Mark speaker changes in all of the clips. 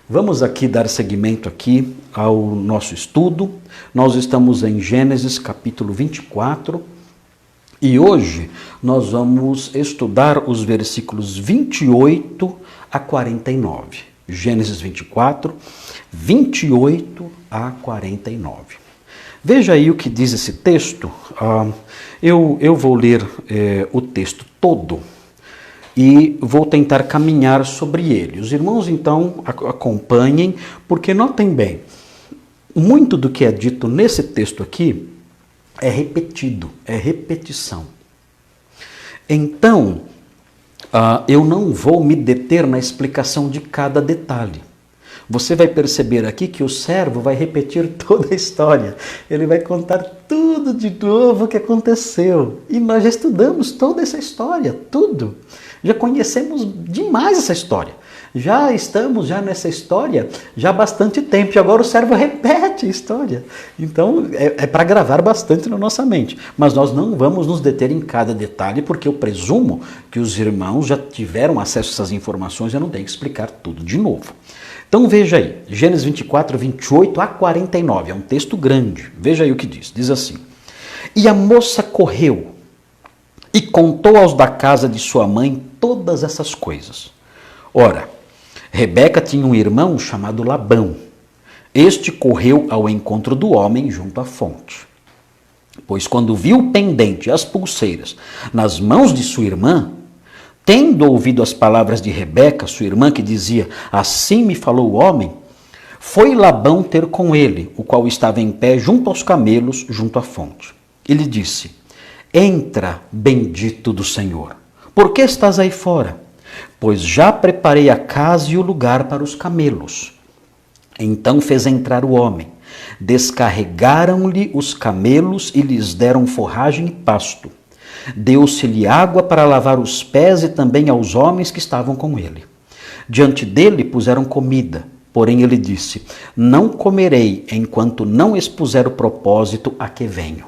Speaker 1: Vamos aqui dar seguimento aqui ao nosso estudo. Nós estamos em Gênesis capítulo 24 e hoje nós vamos estudar os versículos 28 a 49. Gênesis 24, 28 a 49. Veja aí o que diz esse texto. Eu vou ler o texto todo e vou tentar caminhar sobre ele. Os irmãos, então, acompanhem, porque notem bem, muito do que é dito nesse texto aqui é repetido, é repetição. Então, eu não vou me deter na explicação de cada detalhe. Você vai perceber aqui que o servo vai repetir toda a história. Ele vai contar tudo de novo o que aconteceu. E nós já estudamos toda essa história, tudo. Já conhecemos demais essa história. Já estamos nessa história já há bastante tempo. E agora o servo repete a história. Então é para gravar bastante na nossa mente. Mas nós não vamos nos deter em cada detalhe, porque eu presumo que os irmãos já tiveram acesso a essas informações e eu não tenho que explicar tudo de novo. Então veja aí, Gênesis 24, 28 a 49, é um texto grande. Veja aí o que diz. Diz assim: E a moça correu e contou aos da casa de sua mãe todas essas coisas. Ora, Rebeca tinha um irmão chamado Labão. Este correu ao encontro do homem junto à fonte. Pois quando viu o pendente e as pulseiras nas mãos de sua irmã, tendo ouvido as palavras de Rebeca, sua irmã, que dizia: Assim me falou o homem, foi Labão ter com ele, o qual estava em pé junto aos camelos, junto à fonte. Ele disse: Entra, bendito do Senhor. Por que estás aí fora? Pois já preparei a casa e o lugar para os camelos. Então fez entrar o homem. Descarregaram-lhe os camelos e lhes deram forragem e pasto. Deu-se-lhe água para lavar os pés e também aos homens que estavam com ele. Diante dele puseram comida, porém ele disse: Não comerei enquanto não expuser o propósito a que venho.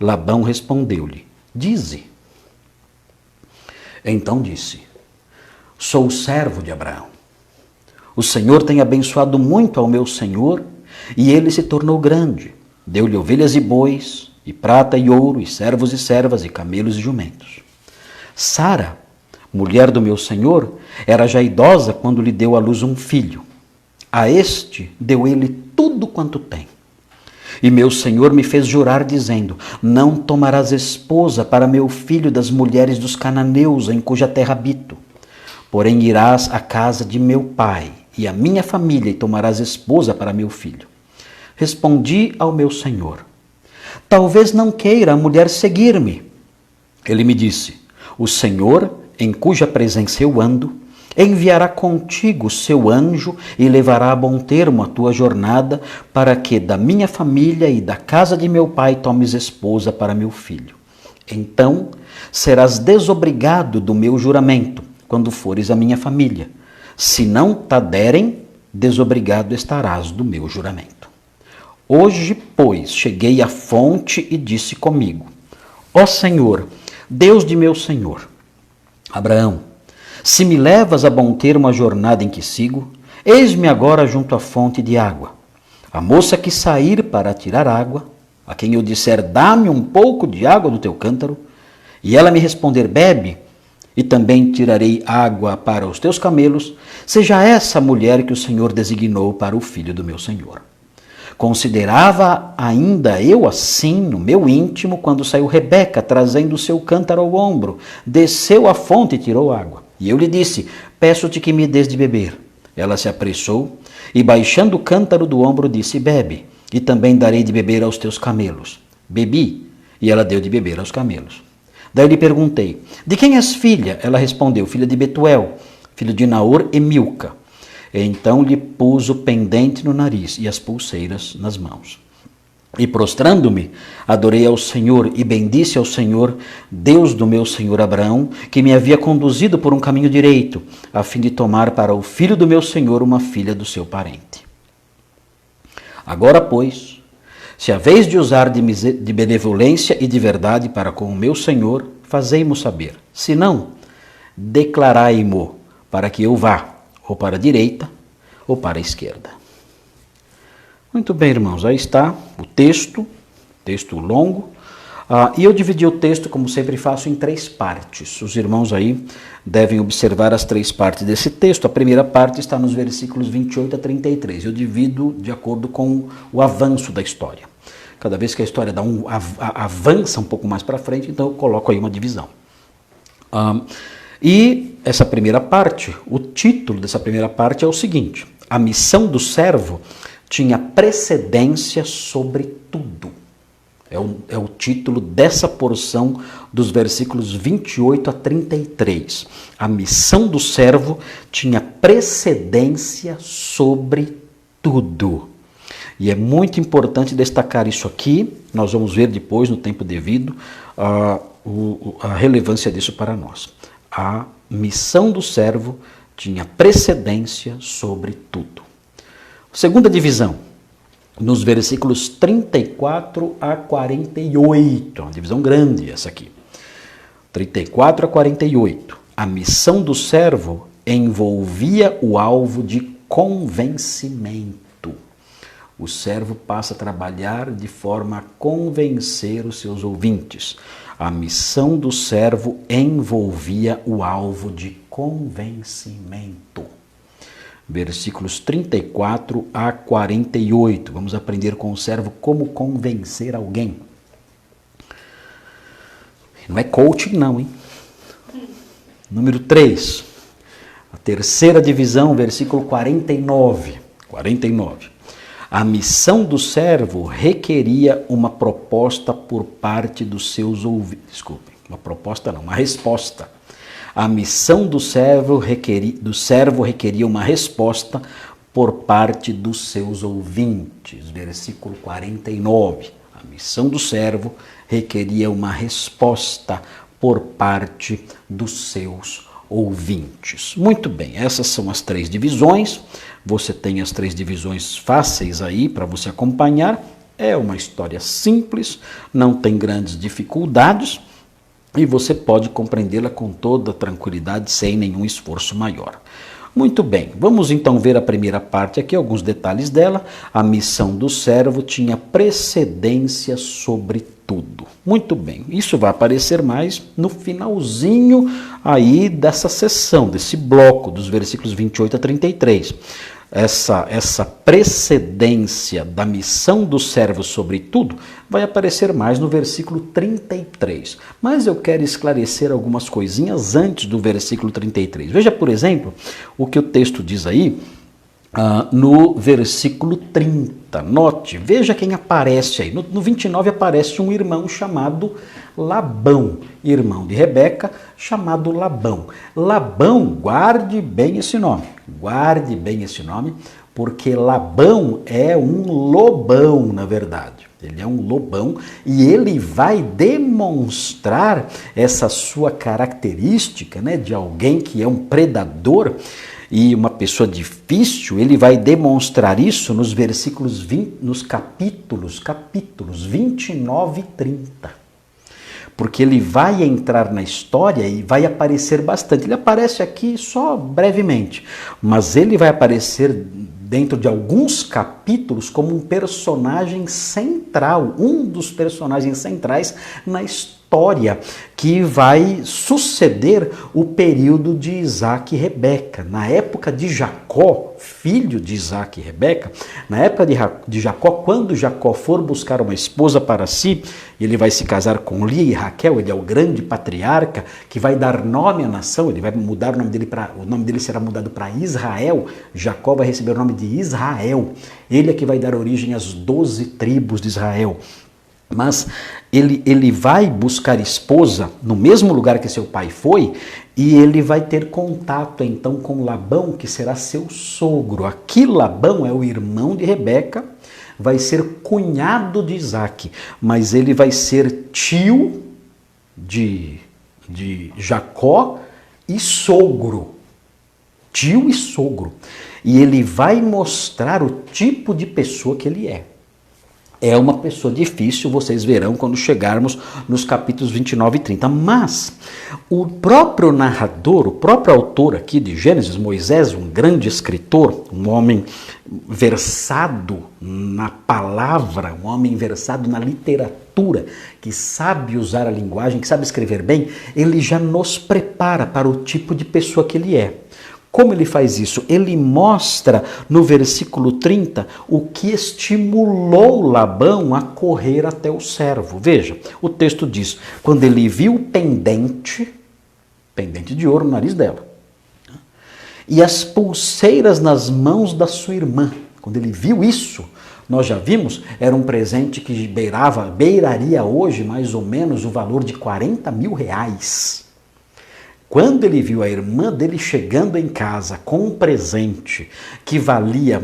Speaker 1: Labão respondeu-lhe: Dize. Então disse: Sou o servo de Abraão. O Senhor tem abençoado muito ao meu senhor, e ele se tornou grande. Deu-lhe ovelhas e bois, e prata e ouro, e servos e servas, e camelos e jumentos. Sara, mulher do meu senhor, era já idosa quando lhe deu à luz um filho. A este deu ele tudo quanto tem. E meu senhor me fez jurar, dizendo: Não tomarás esposa para meu filho das mulheres dos cananeus, em cuja terra habito. Porém irás à casa de meu pai e à minha família, e tomarás esposa para meu filho. Respondi ao meu senhor: Talvez não queira a mulher seguir-me. Ele me disse: O Senhor, em cuja presença eu ando, enviará contigo seu anjo e levará a bom termo a tua jornada, para que da minha família e da casa de meu pai tomes esposa para meu filho. Então serás desobrigado do meu juramento, quando fores à minha família. Se não te derem, desobrigado estarás do meu juramento. Hoje, pois, cheguei à fonte e disse comigo: Ó Senhor, Deus de meu senhor Abraão, se me levas a bom termo a jornada em que sigo, eis-me agora junto à fonte de água. A moça que sair para tirar água, a quem eu disser: Dá-me um pouco de água do teu cântaro, e ela me responder: Bebe, e também tirarei água para os teus camelos, seja essa a mulher que o Senhor designou para o filho do meu senhor. Considerava ainda eu assim no meu íntimo, quando saiu Rebeca, trazendo o seu cântaro ao ombro, desceu à fonte e tirou água. E eu lhe disse: Peço-te que me des de beber. Ela se apressou e, baixando o cântaro do ombro, disse: Bebe, e também darei de beber aos teus camelos. Bebi, e ela deu de beber aos camelos. Daí lhe perguntei: De quem és filha? Ela respondeu: Filha de Betuel, filho de Naor e Milca. Então lhe pus o pendente no nariz e as pulseiras nas mãos. E prostrando-me, adorei ao Senhor e bendisse ao Senhor, Deus do meu senhor Abraão, que me havia conduzido por um caminho direito, a fim de tomar para o filho do meu senhor uma filha do seu parente. Agora, pois, se haveis de usar de benevolência e de verdade para com o meu senhor, fazei-mo saber. Se não, declarai-mo, para que eu vá, ou para a direita, ou para a esquerda. Muito bem, irmãos, aí está o texto longo. E eu dividi o texto, como sempre faço, em 3 partes. Os irmãos aí devem observar as 3 partes desse texto. A primeira parte está nos versículos 28 a 33. Eu divido de acordo com o avanço da história. Cada vez que a história avança um pouco mais para frente, então eu coloco aí uma divisão. E essa primeira parte, o título dessa primeira parte é o seguinte: a missão do servo tinha precedência sobre tudo. É o título dessa porção dos versículos 28 a 33. A missão do servo tinha precedência sobre tudo. E é muito importante destacar isso aqui. Nós vamos ver depois, no tempo devido, a relevância disso para nós. A missão do servo tinha precedência sobre tudo. Segunda divisão, nos versículos 34 a 48, uma divisão grande essa aqui. 34 a 48. A missão do servo envolvia o alvo de convencimento. O servo passa a trabalhar de forma a convencer os seus ouvintes. A missão do servo envolvia o alvo de convencimento. Versículos 34 a 48. Vamos aprender com o servo como convencer alguém. Não é coaching não, hein? Número 3. A terceira divisão, versículo 49. A missão do servo requeria uma proposta por parte dos seus ouvintes. Desculpem, uma resposta. A missão do servo requeria uma resposta por parte dos seus ouvintes. Versículo 49. A missão do servo requeria uma resposta por parte dos seus ouvintes. Muito bem, essas são as 3 divisões. Você tem as 3 divisões fáceis aí para você acompanhar. É uma história simples, não tem grandes dificuldades. E você pode compreendê-la com toda tranquilidade, sem nenhum esforço maior. Muito bem, vamos então ver a primeira parte aqui, alguns detalhes dela. A missão do servo tinha precedência sobre tudo. Muito bem, isso vai aparecer mais no finalzinho aí dessa sessão, desse bloco, dos versículos 28 a 33. Essa precedência da missão do servo sobre tudo vai aparecer mais no versículo 33. Mas eu quero esclarecer algumas coisinhas antes do versículo 33. Veja, por exemplo, o que o texto diz aí no versículo 30. Note, veja quem aparece aí. No 29 aparece um irmão chamado Labão, irmão de Rebeca, chamado Labão. Labão, guarde bem esse nome, porque Labão é um lobão, na verdade. Ele é um lobão e ele vai demonstrar essa sua característica, né, de alguém que é um predador e uma pessoa difícil. Ele vai demonstrar isso nos versículos 20, nos capítulos 29 e 30. Porque ele vai entrar na história e vai aparecer bastante. Ele aparece aqui só brevemente, mas ele vai aparecer dentro de alguns capítulos como um personagem central, um dos personagens centrais na história, que vai suceder o período de Isaac e Rebeca. Na época de Jacó, filho de Isaac e Rebeca, na época de Jacó, quando Jacó for buscar uma esposa para si, ele vai se casar com Lia e Raquel. Ele é o grande patriarca que vai dar nome à nação. Ele vai mudar o nome dele, o nome dele será mudado para Israel. Jacó vai receber o nome de Israel. Ele é que vai dar origem às 12 tribos de Israel. Mas ele vai buscar esposa no mesmo lugar que seu pai foi, e ele vai ter contato então com Labão, que será seu sogro. Aqui Labão é o irmão de Rebeca, vai ser cunhado de Isaac, mas ele vai ser tio de Jacó e sogro. Tio e sogro. E ele vai mostrar o tipo de pessoa que ele é. É uma pessoa difícil, vocês verão quando chegarmos nos capítulos 29 e 30. Mas o próprio narrador, o próprio autor aqui de Gênesis, Moisés, um grande escritor, um homem versado na palavra, um homem versado na literatura, que sabe usar a linguagem, que sabe escrever bem, ele já nos prepara para o tipo de pessoa que ele é. Como ele faz isso? Ele mostra no versículo 30 o que estimulou Labão a correr até o servo. Veja, o texto diz, quando ele viu o pendente de ouro no nariz dela, e as pulseiras nas mãos da sua irmã, quando ele viu isso, nós já vimos, era um presente que beiraria hoje mais ou menos o valor de 40 mil reais. Quando ele viu a irmã dele chegando em casa com um presente que valeria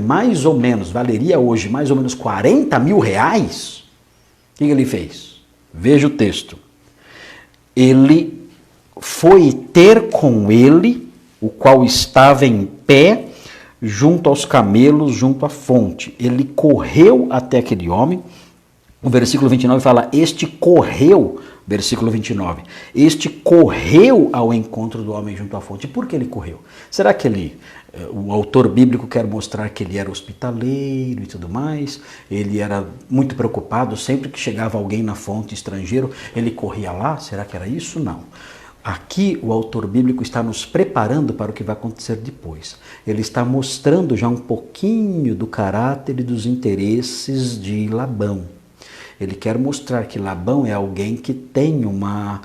Speaker 1: hoje mais ou menos 40 mil reais, o que ele fez? Veja o texto. Ele foi ter com ele, o qual estava em pé, junto aos camelos, junto à fonte. Ele correu até aquele homem. O versículo 29 fala, versículo 29, este correu ao encontro do homem junto à fonte. Por que ele correu? Será que o autor bíblico quer mostrar que ele era hospitaleiro e tudo mais? Ele era muito preocupado, sempre que chegava alguém na fonte estrangeiro, ele corria lá? Será que era isso? Não. Aqui o autor bíblico está nos preparando para o que vai acontecer depois. Ele está mostrando já um pouquinho do caráter e dos interesses de Labão. Ele quer mostrar que Labão é alguém que tem uma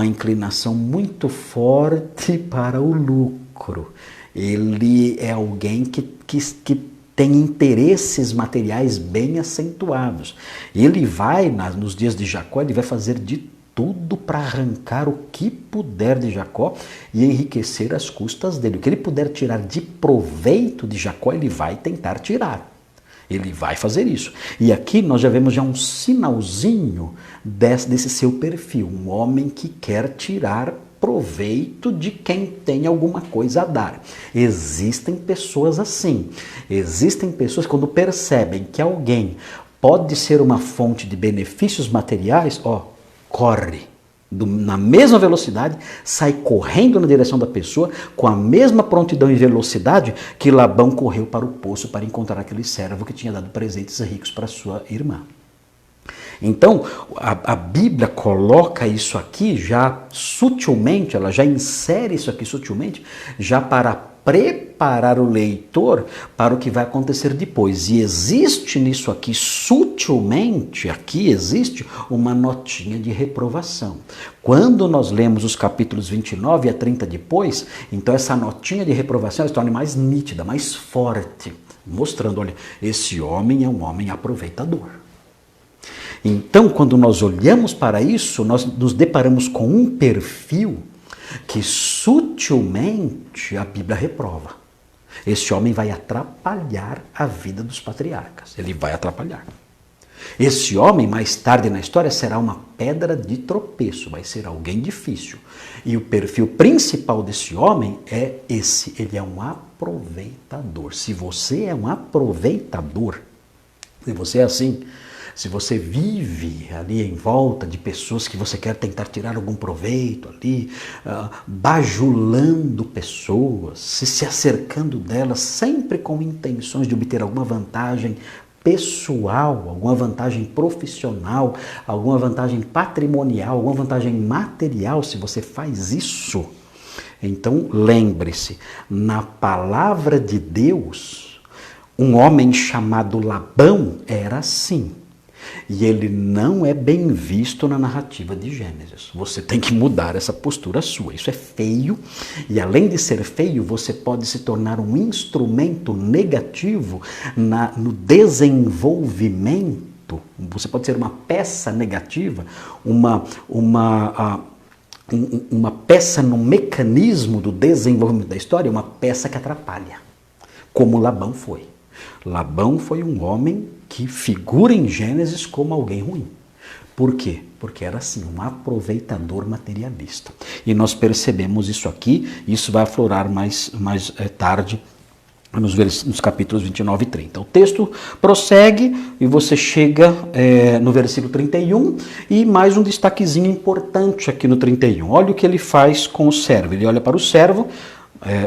Speaker 1: inclinação muito forte para o lucro. Ele é alguém que tem interesses materiais bem acentuados. Ele vai, nos dias de Jacó, ele vai fazer de tudo para arrancar o que puder de Jacó e enriquecer às custas dele. O que ele puder tirar de proveito de Jacó, ele vai tentar tirar. Ele vai fazer isso. E aqui nós já vemos um sinalzinho desse seu perfil. Um homem que quer tirar proveito de quem tem alguma coisa a dar. Existem pessoas assim. Existem pessoas que quando percebem que alguém pode ser uma fonte de benefícios materiais, corre. Na mesma velocidade, sai correndo na direção da pessoa, com a mesma prontidão e velocidade que Labão correu para o poço para encontrar aquele servo que tinha dado presentes ricos para sua irmã. Então, a Bíblia coloca isso aqui já sutilmente, ela já insere isso aqui sutilmente, já para preparar o leitor para o que vai acontecer depois. E existe nisso aqui, sutilmente, aqui existe uma notinha de reprovação. Quando nós lemos os capítulos 29 a 30 depois, então essa notinha de reprovação se torna mais nítida, mais forte, mostrando, olha, esse homem é um homem aproveitador. Então, quando nós olhamos para isso, nós nos deparamos com um perfil que sutilmente a Bíblia reprova. Esse homem vai atrapalhar a vida dos patriarcas. Ele vai atrapalhar. Esse homem, mais tarde na história, será uma pedra de tropeço, vai ser alguém difícil. E o perfil principal desse homem é esse, ele é um aproveitador. Se você é um aproveitador, se você é assim, se você vive ali em volta de pessoas que você quer tentar tirar algum proveito ali, bajulando pessoas, se acercando delas, sempre com intenções de obter alguma vantagem pessoal, alguma vantagem profissional, alguma vantagem patrimonial, alguma vantagem material, se você faz isso, então lembre-se, na palavra de Deus, um homem chamado Labão era assim. E ele não é bem visto na narrativa de Gênesis. Você tem que mudar essa postura sua. Isso é feio. E além de ser feio, você pode se tornar um instrumento negativo no desenvolvimento. Você pode ser uma peça negativa, uma peça no mecanismo do desenvolvimento da história, uma peça que atrapalha. Como Labão foi. Labão foi um homem que figura em Gênesis como alguém ruim. Por quê? Porque era assim, um aproveitador materialista. E nós percebemos isso aqui, isso vai aflorar mais tarde nos capítulos 29 e 30. O texto prossegue e você chega no versículo 31 e mais um destaquezinho importante aqui no 31. Olha o que ele faz com o servo. Ele olha para o servo,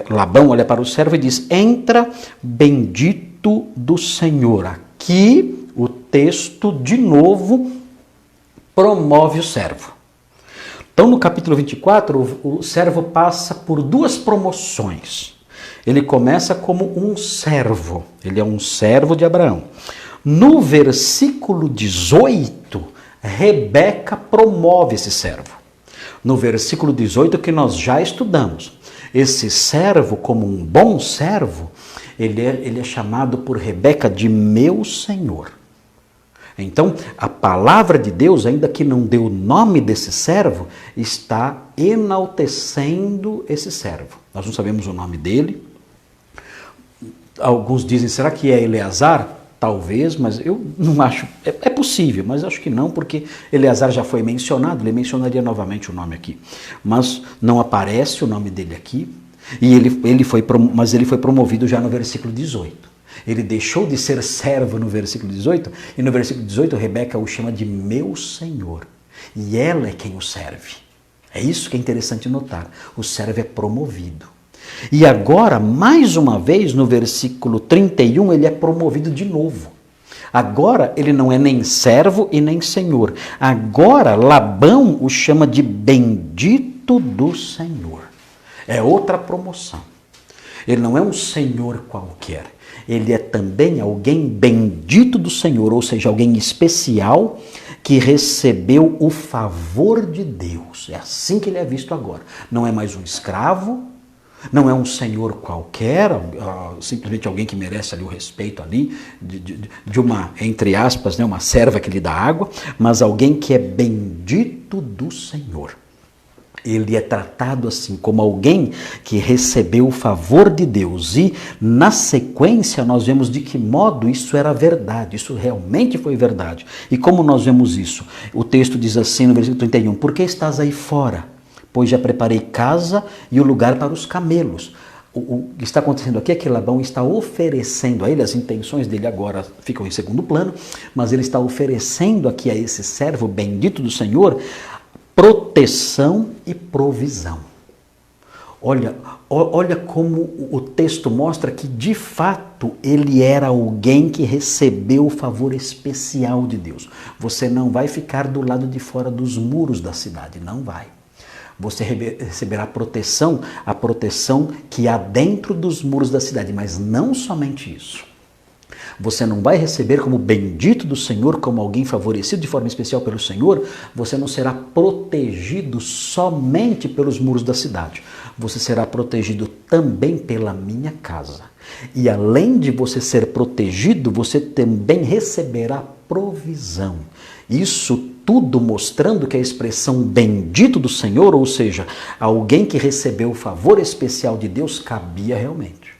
Speaker 1: Labão olha para o servo e diz: entra, bendito do Senhor. Aqui o texto de novo promove o servo. Então no capítulo 24 o servo passa por duas promoções. Ele começa como um servo, ele é um servo de Abraão. No versículo 18, Rebeca promove esse servo. No versículo 18 que nós já estudamos, esse servo, como um bom servo, ele é chamado por Rebeca de meu Senhor. Então, a palavra de Deus, ainda que não dê o nome desse servo, está enaltecendo esse servo. Nós não sabemos o nome dele. Alguns dizem, será que é Eleazar? Talvez, mas eu não acho. É possível, mas acho que não, porque Eleazar já foi mencionado, ele mencionaria novamente o nome aqui. Mas não aparece o nome dele aqui, e ele foi promovido já no versículo 18. Ele deixou de ser servo no versículo 18, e no versículo 18 Rebeca o chama de meu Senhor. E ela é quem o serve. É isso que é interessante notar. O servo é promovido. E agora, mais uma vez, no versículo 31, ele é promovido de novo. Agora, ele não é nem servo e nem senhor. Agora, Labão o chama de bendito do Senhor. É outra promoção. Ele não é um senhor qualquer. Ele é também alguém bendito do Senhor, ou seja, alguém especial que recebeu o favor de Deus. É assim que ele é visto agora. Não é mais um escravo, não é um senhor qualquer, simplesmente alguém que merece ali o respeito ali, de uma, entre aspas, né, uma serva que lhe dá água, mas alguém que é bendito do Senhor. Ele é tratado assim como alguém que recebeu o favor de Deus. E na sequência nós vemos de que modo isso era verdade, isso realmente foi verdade. E como nós vemos isso? O texto diz assim no versículo 31, por que estás aí fora? Pois já preparei casa e o lugar para os camelos. O que está acontecendo aqui é que Labão está oferecendo a ele, as intenções dele agora ficam em segundo plano, mas ele está oferecendo aqui a esse servo bendito do Senhor proteção e provisão. Olha como o texto mostra que de fato ele era alguém que recebeu o favor especial de Deus. Você não vai ficar do lado de fora dos muros da cidade, não vai. Você receberá proteção, a proteção que há dentro dos muros da cidade, mas não somente isso. Você não vai receber como bendito do Senhor, como alguém favorecido de forma especial pelo Senhor, você não será protegido somente pelos muros da cidade. Você será protegido também pela minha casa. E além de você ser protegido, você também receberá provisão. Isso tudo mostrando que a expressão bendito do Senhor, ou seja, alguém que recebeu o favor especial de Deus, cabia realmente.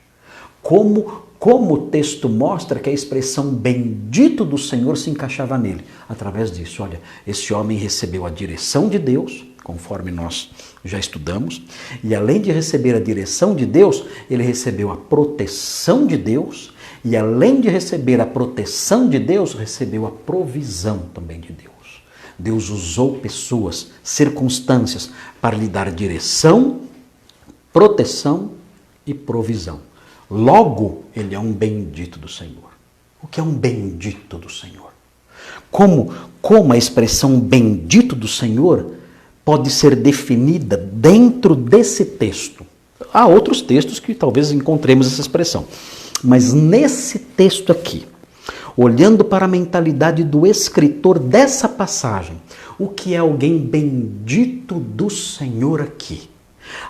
Speaker 1: Como o texto mostra que a expressão bendito do Senhor se encaixava nele? Através disso, olha, esse homem recebeu a direção de Deus, conforme nós já estudamos, e além de receber a direção de Deus, ele recebeu a proteção de Deus, e além de receber a proteção de Deus, recebeu a provisão também de Deus. Deus usou pessoas, circunstâncias, para lhe dar direção, proteção e provisão. Logo, ele é um bendito do Senhor. O que é um bendito do Senhor? Como a expressão bendito do Senhor pode ser definida dentro desse texto? Há outros textos que talvez encontremos essa expressão. Mas nesse texto aqui, olhando para a mentalidade do escritor dessa passagem, o que é alguém bendito do Senhor aqui?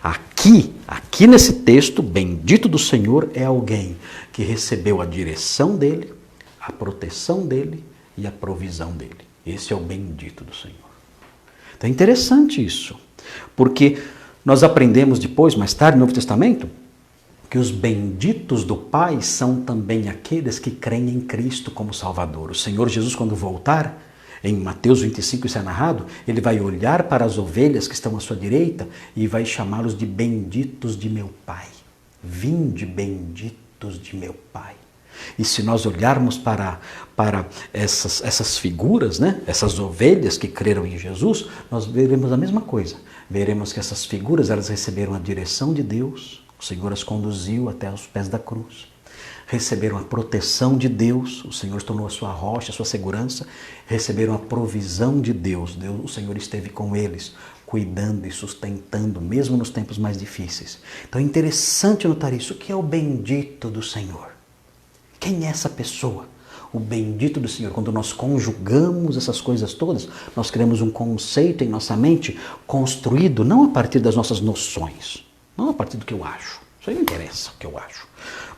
Speaker 1: Aqui nesse texto, bendito do Senhor é alguém que recebeu a direção dele, a proteção dele e a provisão dele. Esse é o bendito do Senhor. Então é interessante isso, porque nós aprendemos depois, mais tarde, no Novo Testamento, que os benditos do Pai são também aqueles que creem em Cristo como Salvador. O Senhor Jesus, quando voltar, em Mateus 25 isso é narrado, ele vai olhar para as ovelhas que estão à sua direita e vai chamá-los de benditos de meu Pai. Vinde bendito benditos de meu Pai. E se nós olharmos para essas figuras, né? Essas ovelhas que creram em Jesus, nós veremos a mesma coisa. Veremos que essas figuras, elas receberam a direção de Deus, o Senhor as conduziu até os pés da cruz. Receberam a proteção de Deus, o Senhor tornou a sua rocha, a sua segurança. Receberam a provisão de Deus, o Senhor esteve com eles, cuidando e sustentando, mesmo nos tempos mais difíceis. Então é interessante notar isso. O que é o bendito do Senhor? Quem é essa pessoa? O bendito do Senhor. Quando nós conjugamos essas coisas todas, nós criamos um conceito em nossa mente construído não a partir das nossas noções, não a partir do que eu acho. Isso aí não interessa o que eu acho.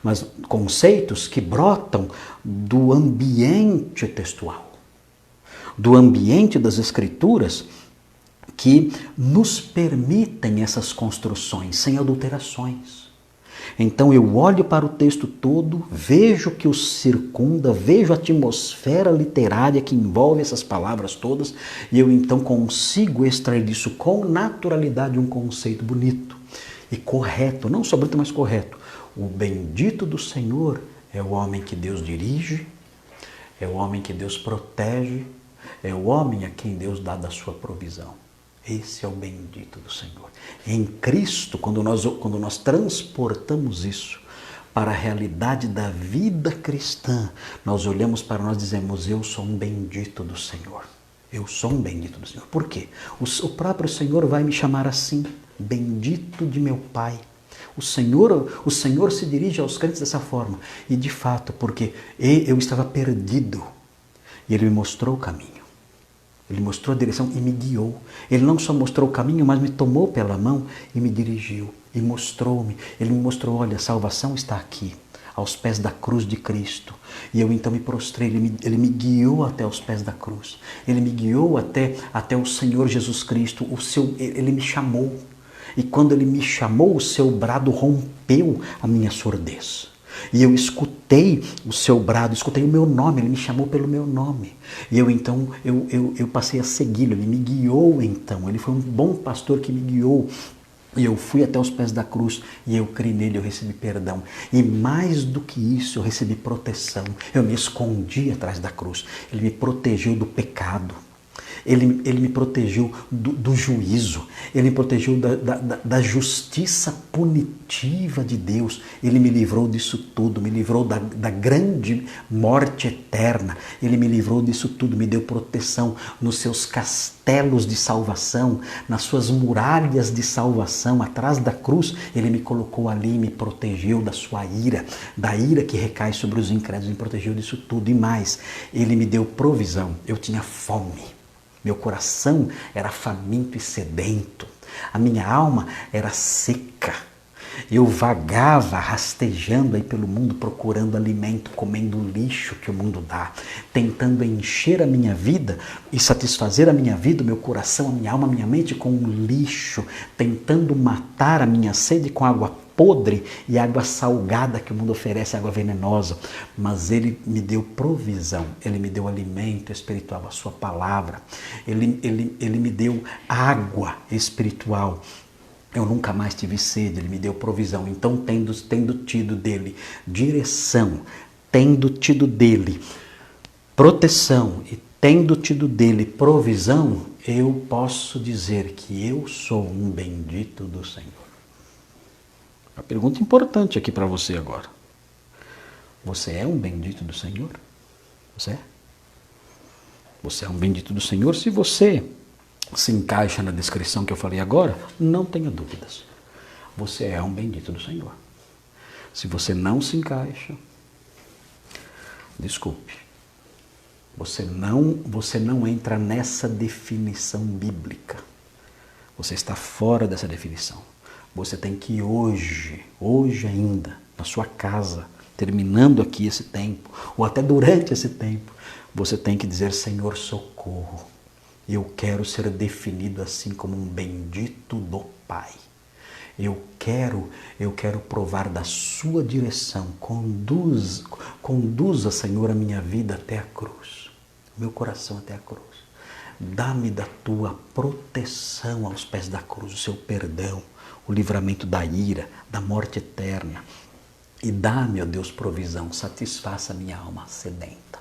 Speaker 1: Mas conceitos que brotam do ambiente textual, do ambiente das Escrituras, que nos permitem essas construções sem adulterações. Então eu olho para o texto todo, vejo o que o circunda, vejo a atmosfera literária que envolve essas palavras todas, e eu então consigo extrair disso com naturalidade um conceito bonito e correto, não só bonito, mas correto. O bendito do Senhor é o homem que Deus dirige, é o homem que Deus protege, é o homem a quem Deus dá da sua provisão. Esse é o bendito do Senhor. Em Cristo, quando nós transportamos isso para a realidade da vida cristã, nós olhamos para nós e dizemos: eu sou um bendito do Senhor. Eu sou um bendito do Senhor. Por quê? O próprio Senhor vai me chamar assim, bendito de meu Pai. O Senhor se dirige aos crentes dessa forma. E de fato, porque eu estava perdido e Ele me mostrou o caminho. Ele mostrou a direção e me guiou. Ele não só mostrou o caminho, mas me tomou pela mão e me dirigiu. E mostrou-me. Ele me mostrou: olha, a salvação está aqui, aos pés da cruz de Cristo. E eu então me prostrei. Ele me guiou até os pés da cruz. Ele me guiou até o Senhor Jesus Cristo. Ele me chamou. E quando Ele me chamou, o seu brado rompeu a minha surdez. E eu escutei o seu brado, escutei o meu nome, Ele me chamou pelo meu nome. E eu então, eu passei a segui-lo, Ele me guiou então. Ele foi um bom pastor que me guiou. E eu fui até os pés da cruz e eu criei nele, eu recebi perdão. E mais do que isso, eu recebi proteção. Eu me escondi atrás da cruz. Ele me protegeu do pecado. Ele me protegeu do juízo. Ele me protegeu da justiça punitiva de Deus. Ele me livrou disso tudo. Me livrou da grande morte eterna. Ele me livrou disso tudo. Me deu proteção nos seus castelos de salvação, nas suas muralhas de salvação. Atrás da cruz, Ele me colocou ali e me protegeu da sua ira, da ira que recai sobre os incrédulos. Me protegeu disso tudo. E mais, Ele me deu provisão. Eu tinha fome. Meu coração era faminto e sedento. A minha alma era seca. Eu vagava rastejando aí pelo mundo, procurando alimento, comendo o lixo que o mundo dá, tentando encher a minha vida e satisfazer a minha vida, o meu coração, a minha alma, a minha mente com lixo, tentando matar a minha sede com água podre e água salgada que o mundo oferece, água venenosa. Mas Ele me deu provisão, Ele me deu alimento espiritual, a sua palavra. Ele me deu água espiritual. Eu nunca mais tive sede, Ele me deu provisão. Então, tendo tido dEle direção, tendo tido dEle proteção e tendo tido dEle provisão, eu posso dizer que eu sou um bendito do Senhor. Uma pergunta importante aqui para você agora. Você é um bendito do Senhor? Você é? Você é um bendito do Senhor? Se você se encaixa na descrição que eu falei agora, não tenha dúvidas. Você é um bendito do Senhor. Se você não se encaixa, desculpe. Você não entra nessa definição bíblica. Você está fora dessa definição. Você tem que hoje ainda, na sua casa, terminando aqui esse tempo, ou até durante esse tempo, você tem que dizer: Senhor, socorro. Eu quero ser definido assim como um bendito do Pai. Eu quero provar da sua direção. Conduza, Senhor, a minha vida até a cruz, o meu coração até a cruz. Dá-me da tua proteção aos pés da cruz, o seu perdão, o livramento da ira, da morte eterna. E dá, meu Deus, provisão, satisfaça a minha alma sedenta.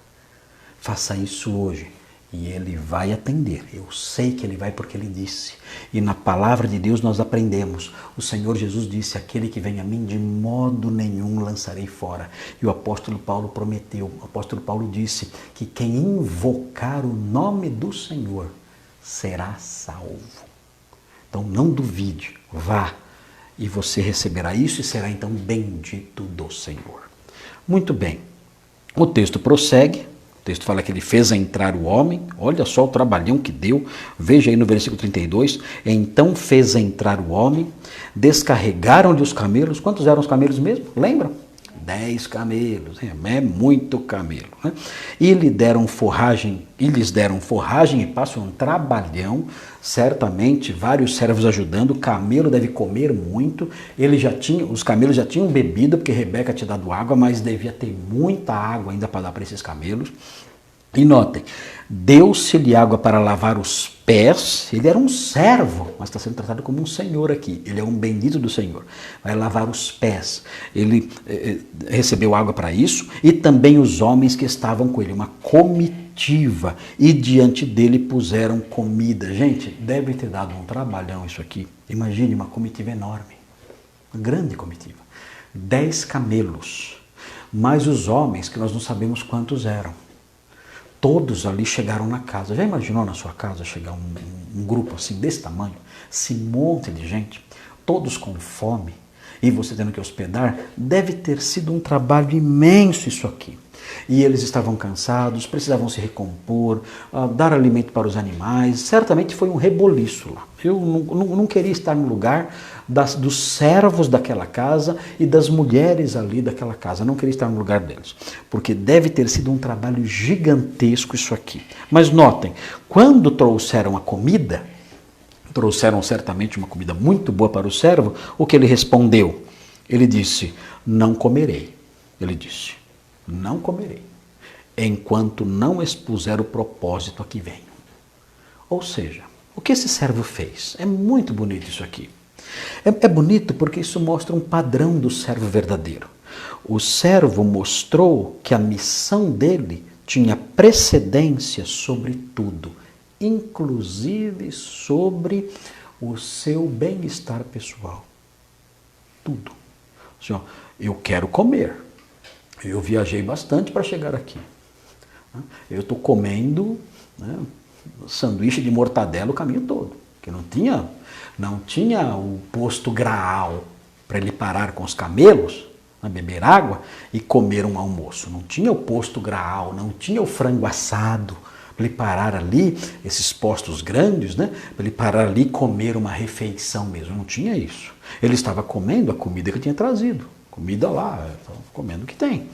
Speaker 1: Faça isso hoje e Ele vai atender. Eu sei que Ele vai porque Ele disse. E na palavra de Deus nós aprendemos. O Senhor Jesus disse, aquele que vem a mim de modo nenhum lançarei fora. E o apóstolo Paulo prometeu, o apóstolo Paulo disse que quem invocar o nome do Senhor será salvo. Então não duvide, vá e você receberá isso e será então bendito do Senhor. Muito bem, o texto prossegue, o texto fala que ele fez entrar o homem, olha só o trabalhão que deu, veja aí no versículo 32, então fez entrar o homem, descarregaram-lhe os camelos, quantos eram os camelos mesmo? Lembram? 10 camelos, é muito camelo, né? E lhes deram forragem e passam um trabalhão, certamente vários servos ajudando, o camelo deve comer muito, os camelos já tinham bebido, porque Rebeca tinha dado água, mas devia ter muita água ainda para dar para esses camelos. E notem, deu-se-lhe água para lavar os pés, ele era um servo, mas está sendo tratado como um senhor aqui, ele é um bendito do Senhor, vai lavar os pés, ele recebeu água para isso, e também os homens que estavam com ele, uma comitiva, e diante dele puseram comida. Gente, deve ter dado um trabalhão isso aqui, imagine uma comitiva enorme, uma grande comitiva, 10 camelos, mais os homens, que nós não sabemos quantos eram. Todos ali chegaram na casa. Já imaginou na sua casa chegar um grupo assim desse tamanho? Esse monte de gente, todos com fome, e você tendo que hospedar? Deve ter sido um trabalho imenso isso aqui. E eles estavam cansados, precisavam se recompor, dar alimento para os animais. Certamente foi um reboliço lá. Eu não queria estar no lugar dos servos daquela casa e das mulheres ali daquela casa. Não queria estar no lugar deles. Porque deve ter sido um trabalho gigantesco isso aqui. Mas notem, quando trouxeram a comida, trouxeram certamente uma comida muito boa para o servo, o que ele respondeu? Ele disse, não comerei. Ele disse, não comerei, enquanto não expuser o propósito a que venho. Ou seja, o que esse servo fez? É muito bonito isso aqui. É bonito porque isso mostra um padrão do servo verdadeiro. O servo mostrou que a missão dele tinha precedência sobre tudo, inclusive sobre o seu bem-estar pessoal. Tudo. Assim, eu quero comer. Eu viajei bastante para chegar aqui. Eu estou comendo, né, sanduíche de mortadela o caminho todo. Porque não tinha o posto Graal para ele parar com os camelos, né, beber água e comer um almoço. Não tinha o posto Graal, não tinha o frango assado para ele parar ali, esses postos grandes, né, para ele parar ali e comer uma refeição mesmo. Não tinha isso. Ele estava comendo a comida que tinha trazido. Comida lá, comendo o que tem.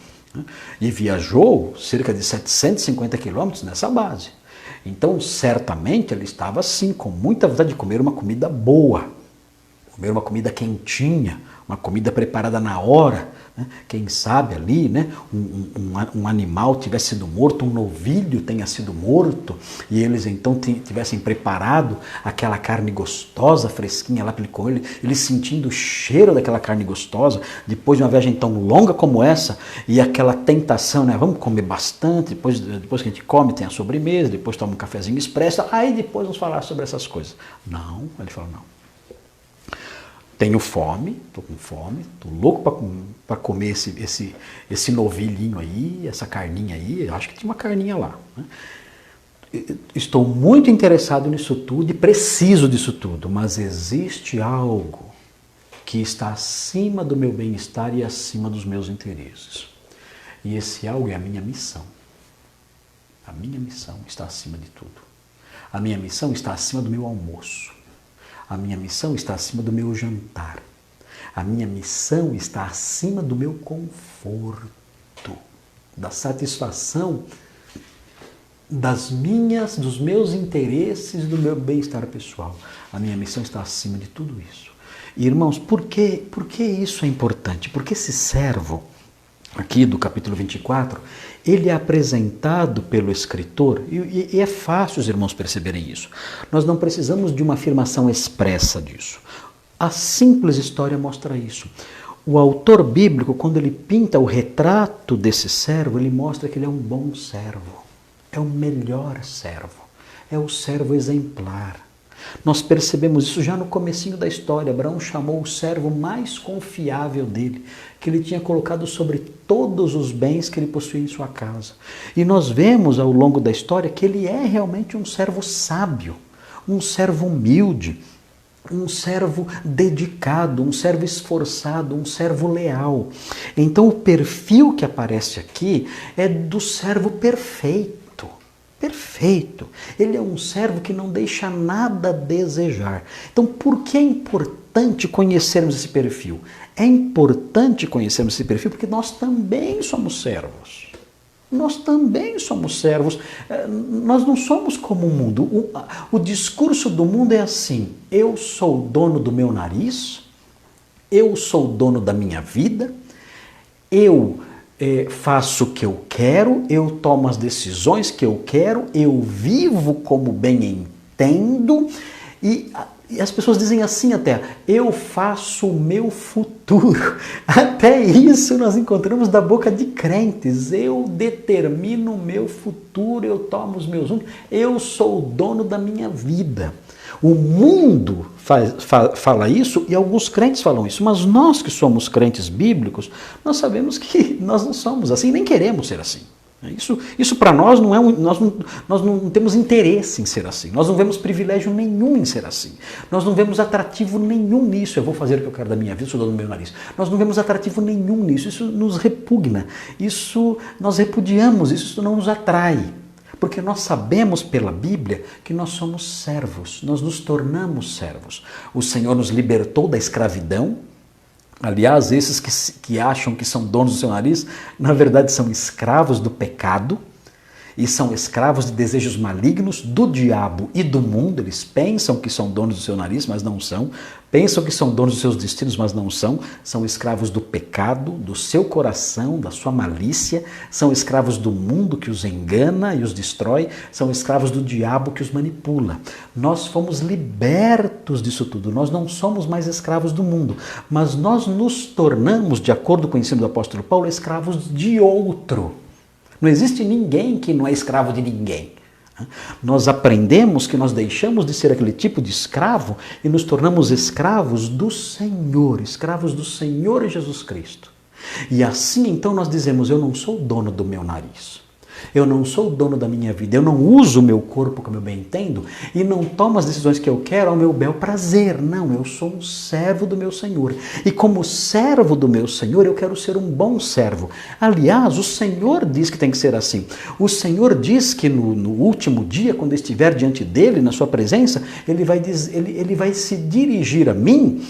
Speaker 1: E viajou cerca de 750 quilômetros nessa base. Então, certamente, ele estava assim, com muita vontade de comer uma comida boa, comer uma comida quentinha, uma comida preparada na hora, né? Quem sabe ali, né? um animal tivesse sido morto, um novilho tenha sido morto, e eles então tivessem preparado aquela carne gostosa, fresquinha lá para ele comer, ele sentindo o cheiro daquela carne gostosa, depois de uma viagem tão longa como essa, e aquela tentação, né? Vamos comer bastante, depois que a gente come tem a sobremesa, depois toma um cafezinho expresso, aí depois vamos falar sobre essas coisas. Não, ele falou não. Tenho fome, estou com fome, estou louco para comer esse novilhinho aí, essa carninha aí, eu acho que tinha uma carninha lá. Né? Estou muito interessado nisso tudo e preciso disso tudo, mas existe algo que está acima do meu bem-estar e acima dos meus interesses. E esse algo é a minha missão. A minha missão está acima de tudo. A minha missão está acima do meu almoço. A minha missão está acima do meu jantar. A minha missão está acima do meu conforto, da satisfação dos meus interesses, do meu bem-estar pessoal. A minha missão está acima de tudo isso. E, irmãos, por que isso é importante? Porque esse servo aqui do capítulo 24, ele é apresentado pelo escritor, e é fácil os irmãos perceberem isso. Nós não precisamos de uma afirmação expressa disso. A simples história mostra isso. O autor bíblico, quando ele pinta o retrato desse servo, ele mostra que ele é um bom servo, é o melhor servo, é o servo exemplar. Nós percebemos isso já no comecinho da história. Abraão chamou o servo mais confiável dele, que ele tinha colocado sobre todos os bens que ele possuía em sua casa. E nós vemos ao longo da história que ele é realmente um servo sábio, um servo humilde, um servo dedicado, um servo esforçado, um servo leal. Então o perfil que aparece aqui é do servo perfeito. Perfeito. Ele é um servo que não deixa nada a desejar. Então, por que é importante conhecermos esse perfil? É importante conhecermos esse perfil porque nós também somos servos. Nós também somos servos. Nós não somos como o mundo. O discurso do mundo é assim: eu sou dono do meu nariz, eu sou dono da minha vida, eu faço o que eu quero, eu tomo as decisões que eu quero, eu vivo como bem entendo, e as pessoas dizem assim até: eu faço o meu futuro. Até isso nós encontramos da boca de crentes: eu determino o meu futuro, eu tomo os meus rumos, eu sou o dono da minha vida. O mundo fala isso e alguns crentes falam isso, mas nós que somos crentes bíblicos, nós sabemos que nós não somos assim, nem queremos ser assim. Isso para nós não é nós não temos interesse em ser assim, nós não vemos privilégio nenhum em ser assim, nós não vemos atrativo nenhum nisso. Eu vou fazer o que eu quero da minha vida, sou dono do meu nariz. Nós não vemos atrativo nenhum nisso, isso nos repugna, isso nós repudiamos, isso não nos atrai. Porque nós sabemos pela Bíblia que nós somos servos, nós nos tornamos servos. O Senhor nos libertou da escravidão. Aliás, esses que acham que são donos do seu nariz, na verdade são escravos do pecado e são escravos de desejos malignos do diabo e do mundo. Eles pensam que são donos do seu nariz, mas não são. Pensam que são donos dos seus destinos, mas não são. São escravos do pecado, do seu coração, da sua malícia. São escravos do mundo que os engana e os destrói. São escravos do diabo que os manipula. Nós fomos libertos disso tudo. Nós não somos mais escravos do mundo, mas nós nos tornamos, de acordo com o ensino do apóstolo Paulo, escravos de outro. Não existe ninguém que não é escravo de ninguém. Nós aprendemos que nós deixamos de ser aquele tipo de escravo e nos tornamos escravos do Senhor Jesus Cristo. E assim então nós dizemos: eu não sou dono do meu nariz, eu não sou dono da minha vida, eu não uso o meu corpo como eu bem entendo e não tomo as decisões que eu quero ao meu bel prazer. Não, eu sou um servo do meu Senhor. E como servo do meu Senhor, eu quero ser um bom servo. Aliás, o Senhor diz que tem que ser assim. O Senhor diz que no último dia, quando estiver diante dele, na sua presença, ele vai se dirigir a mim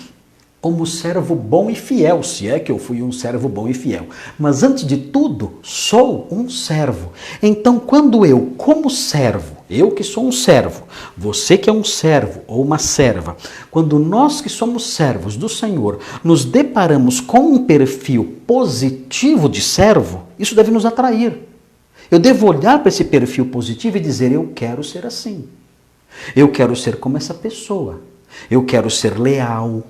Speaker 1: como servo bom e fiel, se é que eu fui um servo bom e fiel. Mas antes de tudo, sou um servo. Então, quando eu, como servo, eu que sou um servo, você que é um servo ou uma serva, quando nós que somos servos do Senhor nos deparamos com um perfil positivo de servo, isso deve nos atrair. Eu devo olhar para esse perfil positivo e dizer: eu quero ser assim. Eu quero ser como essa pessoa. Eu quero ser leal.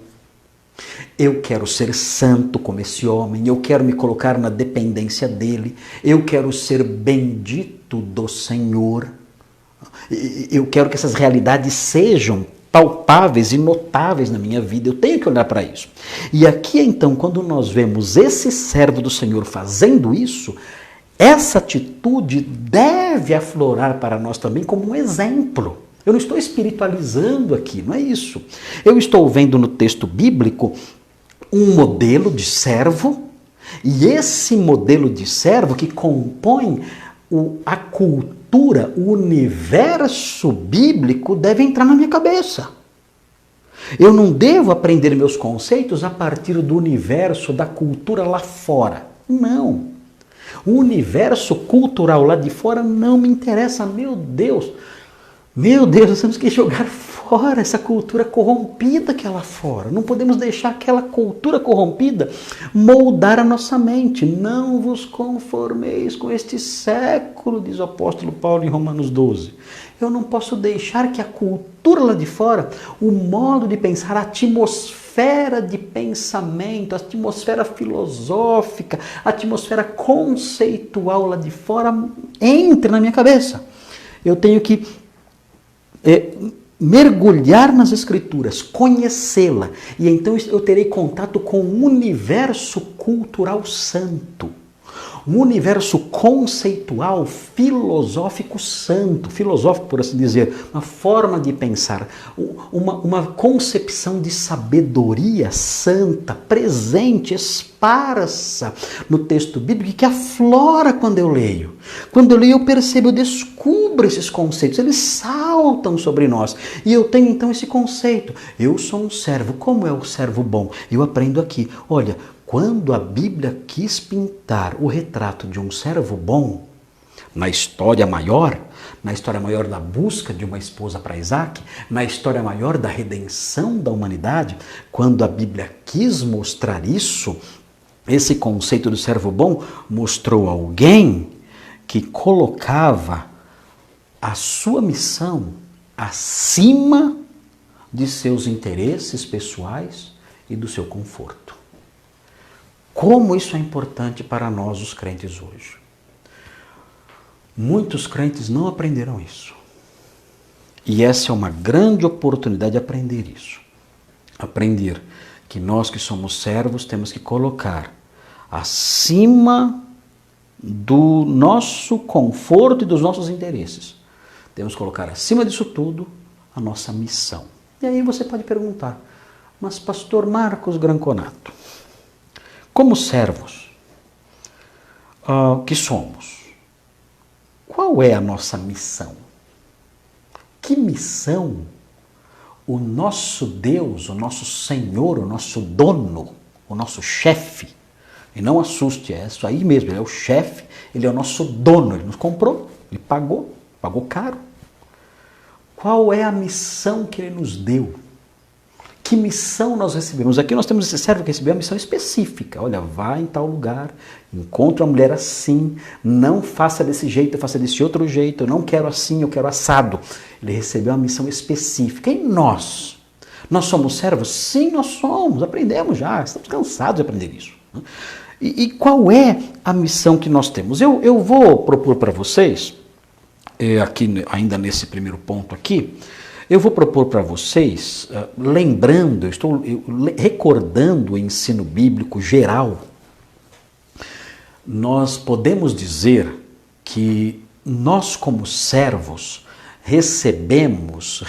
Speaker 1: Eu quero ser santo como esse homem, eu quero me colocar na dependência dele, eu quero ser bendito do Senhor, eu quero que essas realidades sejam palpáveis e notáveis na minha vida, eu tenho que olhar para isso. E aqui então, quando nós vemos esse servo do Senhor fazendo isso, essa atitude deve aflorar para nós também como um exemplo. Eu não estou espiritualizando aqui, não é isso. Eu estou vendo no texto bíblico um modelo de servo, e esse modelo de servo que compõe a cultura, o universo bíblico deve entrar na minha cabeça. Eu não devo aprender meus conceitos a partir do universo, da cultura lá fora. Não. O universo cultural lá de fora não me interessa, meu Deus, nós temos que jogar fora essa cultura corrompida que é lá fora. Não podemos deixar aquela cultura corrompida moldar a nossa mente. Não vos conformeis com este século, diz o apóstolo Paulo em Romanos 12. Eu não posso deixar que a cultura lá de fora, o modo de pensar, a atmosfera atmosfera de pensamento, a atmosfera filosófica, a atmosfera conceitual lá de fora entre na minha cabeça. Eu tenho que mergulhar nas Escrituras, conhecê-la, e então eu terei contato com um universo cultural santo. Um universo conceitual, filosófico santo, filosófico por assim dizer, uma forma de pensar, uma concepção de sabedoria santa, presente, esparsa no texto bíblico, que aflora quando eu leio. Quando eu leio eu percebo, eu descubro esses conceitos, eles saltam sobre nós. E eu tenho então esse conceito, eu sou um servo, como é o servo bom? Eu aprendo aqui, olha, quando a Bíblia quis pintar o retrato de um servo bom, na história maior da busca de uma esposa para Isaac, na história maior da redenção da humanidade, quando a Bíblia quis mostrar isso, esse conceito do servo bom, mostrou alguém que colocava a sua missão acima de seus interesses pessoais e do seu conforto. Como isso é importante para nós, os crentes, hoje. Muitos crentes não aprenderam isso. E essa é uma grande oportunidade de aprender isso. Aprender que nós que somos servos temos que colocar acima do nosso conforto e dos nossos interesses. Temos que colocar acima disso tudo a nossa missão. E aí você pode perguntar, mas pastor Marcos Granconato, como servos que somos, qual é a nossa missão? Que missão o nosso Deus, o nosso Senhor, o nosso dono, o nosso chefe, e não assuste, é isso aí mesmo, ele é o chefe, ele é o nosso dono, ele nos comprou, ele pagou caro. Qual é a missão que ele nos deu? Que missão nós recebemos? Aqui nós temos esse servo que recebeu uma missão específica. Olha, vá em tal lugar, encontre uma mulher assim, não faça desse jeito, faça desse outro jeito, eu não quero assim, eu quero assado. Ele recebeu uma missão específica. E nós? Nós somos servos? Sim, nós somos, aprendemos já, estamos cansados de aprender isso. E qual é a missão que nós temos? Eu vou propor para vocês, aqui ainda nesse primeiro ponto aqui, eu vou propor para vocês, lembrando, eu estou recordando o ensino bíblico geral, nós podemos dizer que nós como servos recebemos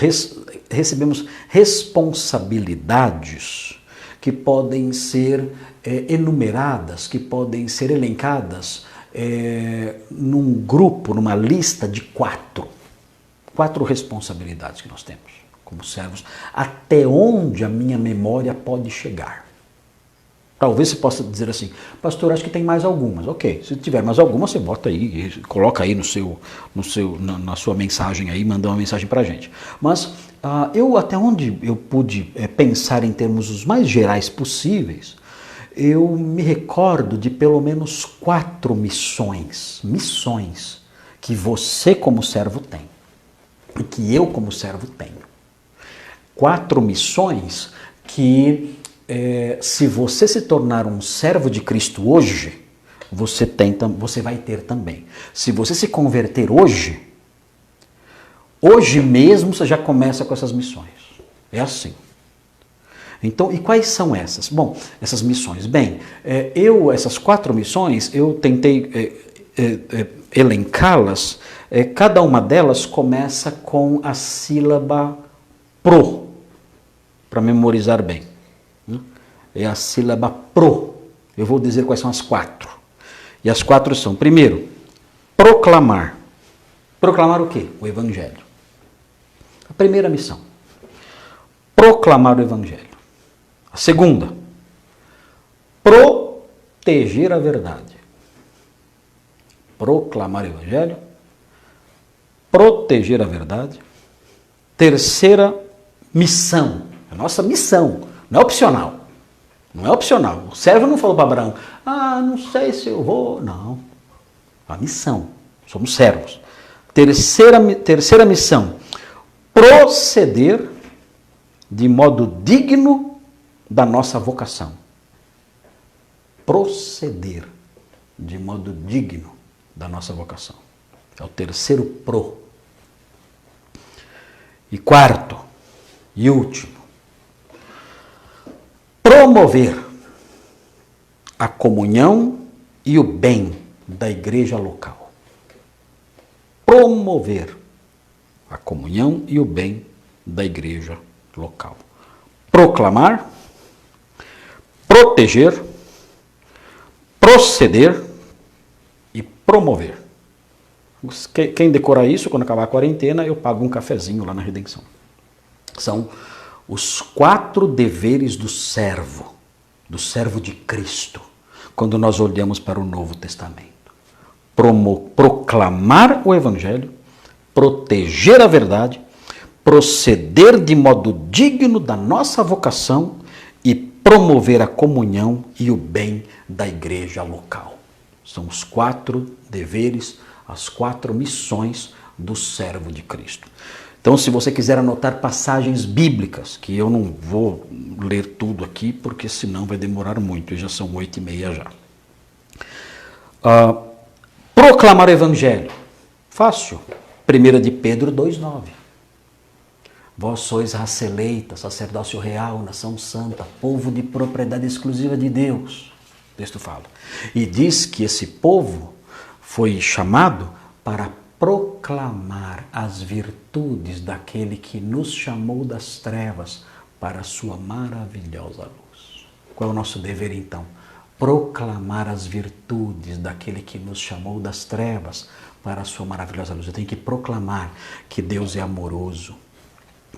Speaker 1: responsabilidades que podem ser enumeradas, que podem ser elencadas num grupo, numa lista de 4 responsabilidades que nós temos como servos, até onde a minha memória pode chegar. Talvez você possa dizer assim, pastor, acho que tem mais algumas. Ok, se tiver mais algumas, você bota aí, coloca aí na sua mensagem aí, manda uma mensagem para a gente. Mas até onde eu pude pensar em termos os mais gerais possíveis, eu me recordo de pelo menos 4 missões que você como servo tem. E que eu como servo tenho. 4 missões que, se você se tornar um servo de Cristo hoje, você vai ter também. Se você se converter hoje mesmo você já começa com essas missões. É assim. Então, e quais são essas? Bom, essas missões. Bem, essas 4 missões, eu tentei elencá-las. Cada uma delas começa com a sílaba pro, para memorizar bem. É a sílaba pro. Eu vou dizer quais são as 4. E as 4 são, primeiro, proclamar. Proclamar o quê? O Evangelho. A primeira missão. Proclamar o Evangelho. A segunda, proteger a verdade. Proclamar o Evangelho. Proteger a verdade. Terceira missão. A nossa missão. Não é opcional. Não é opcional. O servo não falou para Abraão, não sei se eu vou. Não. A missão. Somos servos. Terceira missão. Proceder de modo digno da nossa vocação. Proceder de modo digno da nossa vocação. É o terceiro pro. E quarto e último, promover a comunhão e o bem da igreja local. Promover a comunhão e o bem da igreja local. Proclamar, proteger, proceder e promover. Quem decorar isso, quando acabar a quarentena, eu pago um cafezinho lá na Redenção. São os 4 deveres do servo de Cristo, quando nós olhamos para o Novo Testamento. Proclamar o Evangelho, proteger a verdade, proceder de modo digno da nossa vocação e promover a comunhão e o bem da igreja local. São os 4 deveres, as 4 missões do servo de Cristo. Então, se você quiser anotar passagens bíblicas, que eu não vou ler tudo aqui, porque senão vai demorar muito, e já são 8h30 já. Proclamar o Evangelho. Fácil. 1 de Pedro 2,9. Vós sois raça eleita, sacerdócio real, nação santa, povo de propriedade exclusiva de Deus. O texto fala. E diz que esse povo foi chamado para proclamar as virtudes daquele que nos chamou das trevas para a sua maravilhosa luz. Qual é o nosso dever então? Proclamar as virtudes daquele que nos chamou das trevas para a sua maravilhosa luz. Eu tenho que proclamar que Deus é amoroso,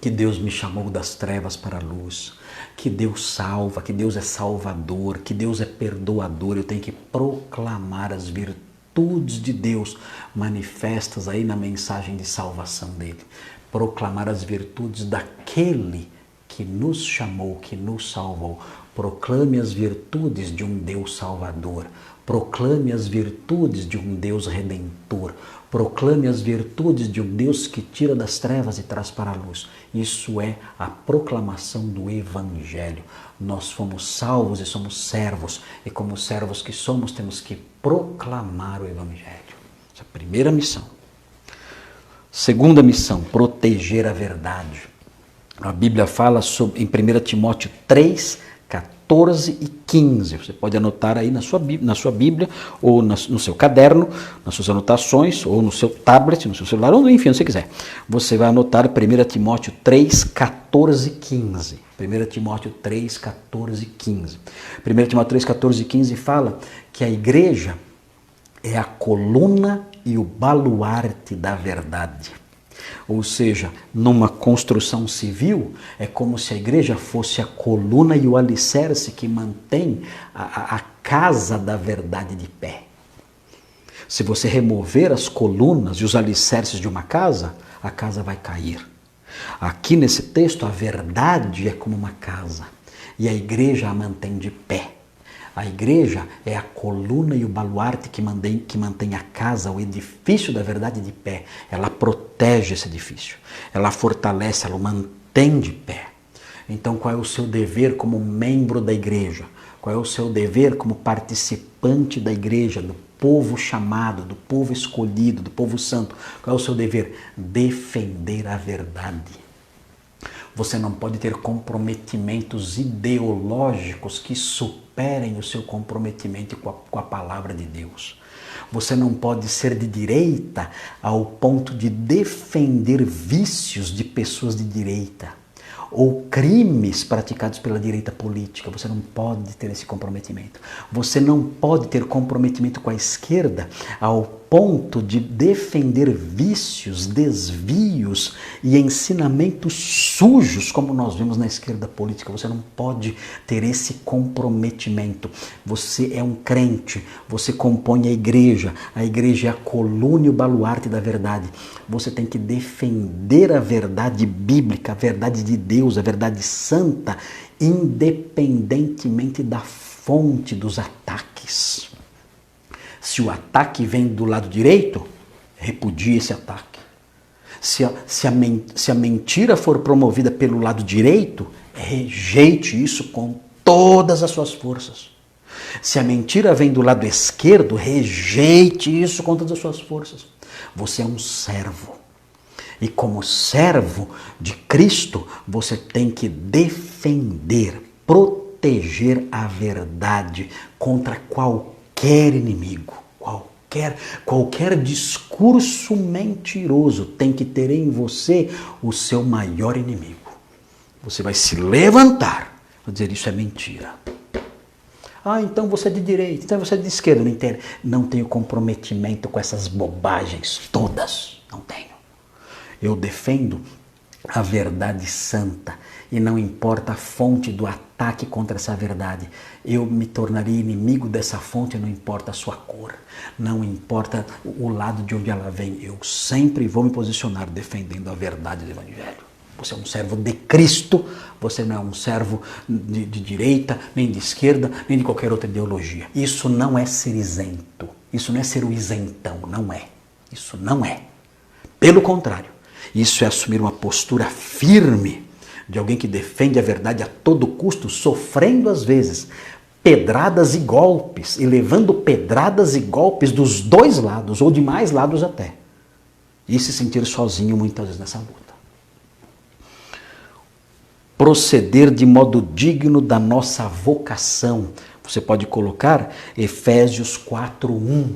Speaker 1: que Deus me chamou das trevas para a luz, que Deus salva, que Deus é salvador, que Deus é perdoador. Eu tenho que proclamar as virtudes de Deus manifestas aí na mensagem de salvação dele. Proclamar as virtudes daquele que nos chamou, que nos salvou. Proclame as virtudes de um Deus salvador. Proclame as virtudes de um Deus redentor. Proclame as virtudes de um Deus que tira das trevas e traz para a luz. Isso é a proclamação do Evangelho. Nós fomos salvos e somos servos. E como servos que somos, temos que proclamar o Evangelho. Essa é a primeira missão. Segunda missão, proteger a verdade. A Bíblia fala em 1 Timóteo 3, 14 e 15. Você pode anotar aí na sua Bíblia, ou no seu caderno, nas suas anotações, ou no seu tablet, no seu celular, ou enfim, onde você quiser. Você vai anotar 1 Timóteo 3, 14 e 15. 1 Timóteo 3, 14 e 15. 1 Timóteo 3, 14 e 15 fala que a igreja é a coluna e o baluarte da verdade. Ou seja, numa construção civil, é como se a igreja fosse a coluna e o alicerce que mantém a casa da verdade de pé. Se você remover as colunas e os alicerces de uma casa, a casa vai cair. Aqui nesse texto, a verdade é como uma casa e a igreja a mantém de pé. A igreja é a coluna e o baluarte que mantém a casa, o edifício da verdade de pé. Ela protege esse edifício, ela fortalece, ela o mantém de pé. Então, qual é o seu dever como membro da igreja? Qual é o seu dever como participante da igreja, do povo chamado, do povo escolhido, do povo santo? Qual é o seu dever? Defender a verdade. Você não pode ter comprometimentos ideológicos que superem o seu comprometimento com a palavra de Deus. Você não pode ser de direita ao ponto de defender vícios de pessoas de direita ou crimes praticados pela direita política. Você não pode ter esse comprometimento. Você não pode ter comprometimento com a esquerda ao ponto de defender vícios, desvios e ensinamentos sujos, como nós vemos na esquerda política. Você não pode ter esse comprometimento. Você é um crente, você compõe a igreja é a coluna e o baluarte da verdade. Você tem que defender a verdade bíblica, a verdade de Deus, a verdade santa, independentemente da fonte dos ataques. Se o ataque vem do lado direito, repudie esse ataque. Se a mentira for promovida pelo lado direito, rejeite isso com todas as suas forças. Se a mentira vem do lado esquerdo, rejeite isso com todas as suas forças. Você é um servo. E como servo de Cristo, você tem que defender, proteger a verdade contra qualquer inimigo, qualquer discurso mentiroso tem que ter em você o seu maior inimigo. Você vai se levantar, vai dizer isso é mentira. Ah, então você é de direita, então você é de esquerda, não entende? Não tenho comprometimento com essas bobagens todas, não tenho. Eu defendo a verdade santa e não importa a fonte do ataque contra essa verdade. Eu me tornaria inimigo dessa fonte, não importa a sua cor, não importa o lado de onde ela vem. Eu sempre vou me posicionar defendendo a verdade do Evangelho. Você é um servo de Cristo, você não é um servo de direita, nem de esquerda, nem de qualquer outra ideologia. Isso não é ser isento, isso não é ser o isentão, não é. Isso não é. Pelo contrário, isso é assumir uma postura firme de alguém que defende a verdade a todo custo, sofrendo às vezes pedradas e golpes, e levando pedradas e golpes dos dois lados, ou de mais lados até. E se sentir sozinho muitas vezes nessa luta. Proceder de modo digno da nossa vocação. Você pode colocar Efésios 4:1,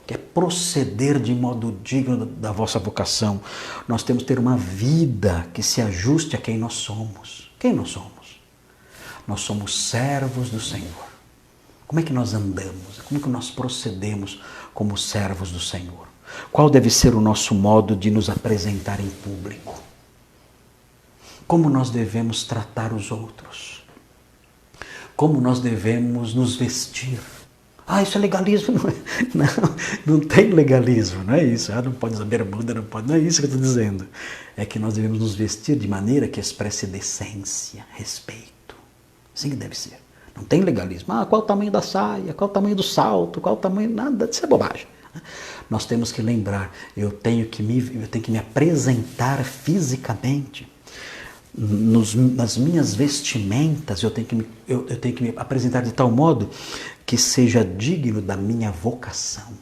Speaker 1: que é proceder de modo digno da vossa vocação. Nós temos que ter uma vida que se ajuste a quem nós somos. Quem nós somos? Nós somos servos do Senhor. Como é que nós andamos? Como é que nós procedemos como servos do Senhor? Qual deve ser o nosso modo de nos apresentar em público? Como nós devemos tratar os outros? Como nós devemos nos vestir? Ah, isso é legalismo. Não tem legalismo, não é isso. Ah, não pode usar bermuda, não é isso que eu estou dizendo. É que nós devemos nos vestir de maneira que expresse decência, respeito. Assim que deve ser. Não tem legalismo. Ah, qual o tamanho da saia, qual o tamanho do salto, qual o tamanho... Nada, isso é bobagem. Nós temos que lembrar, eu tenho que me apresentar fisicamente. Nas minhas vestimentas eu tenho que me apresentar de tal modo que seja digno da minha vocação.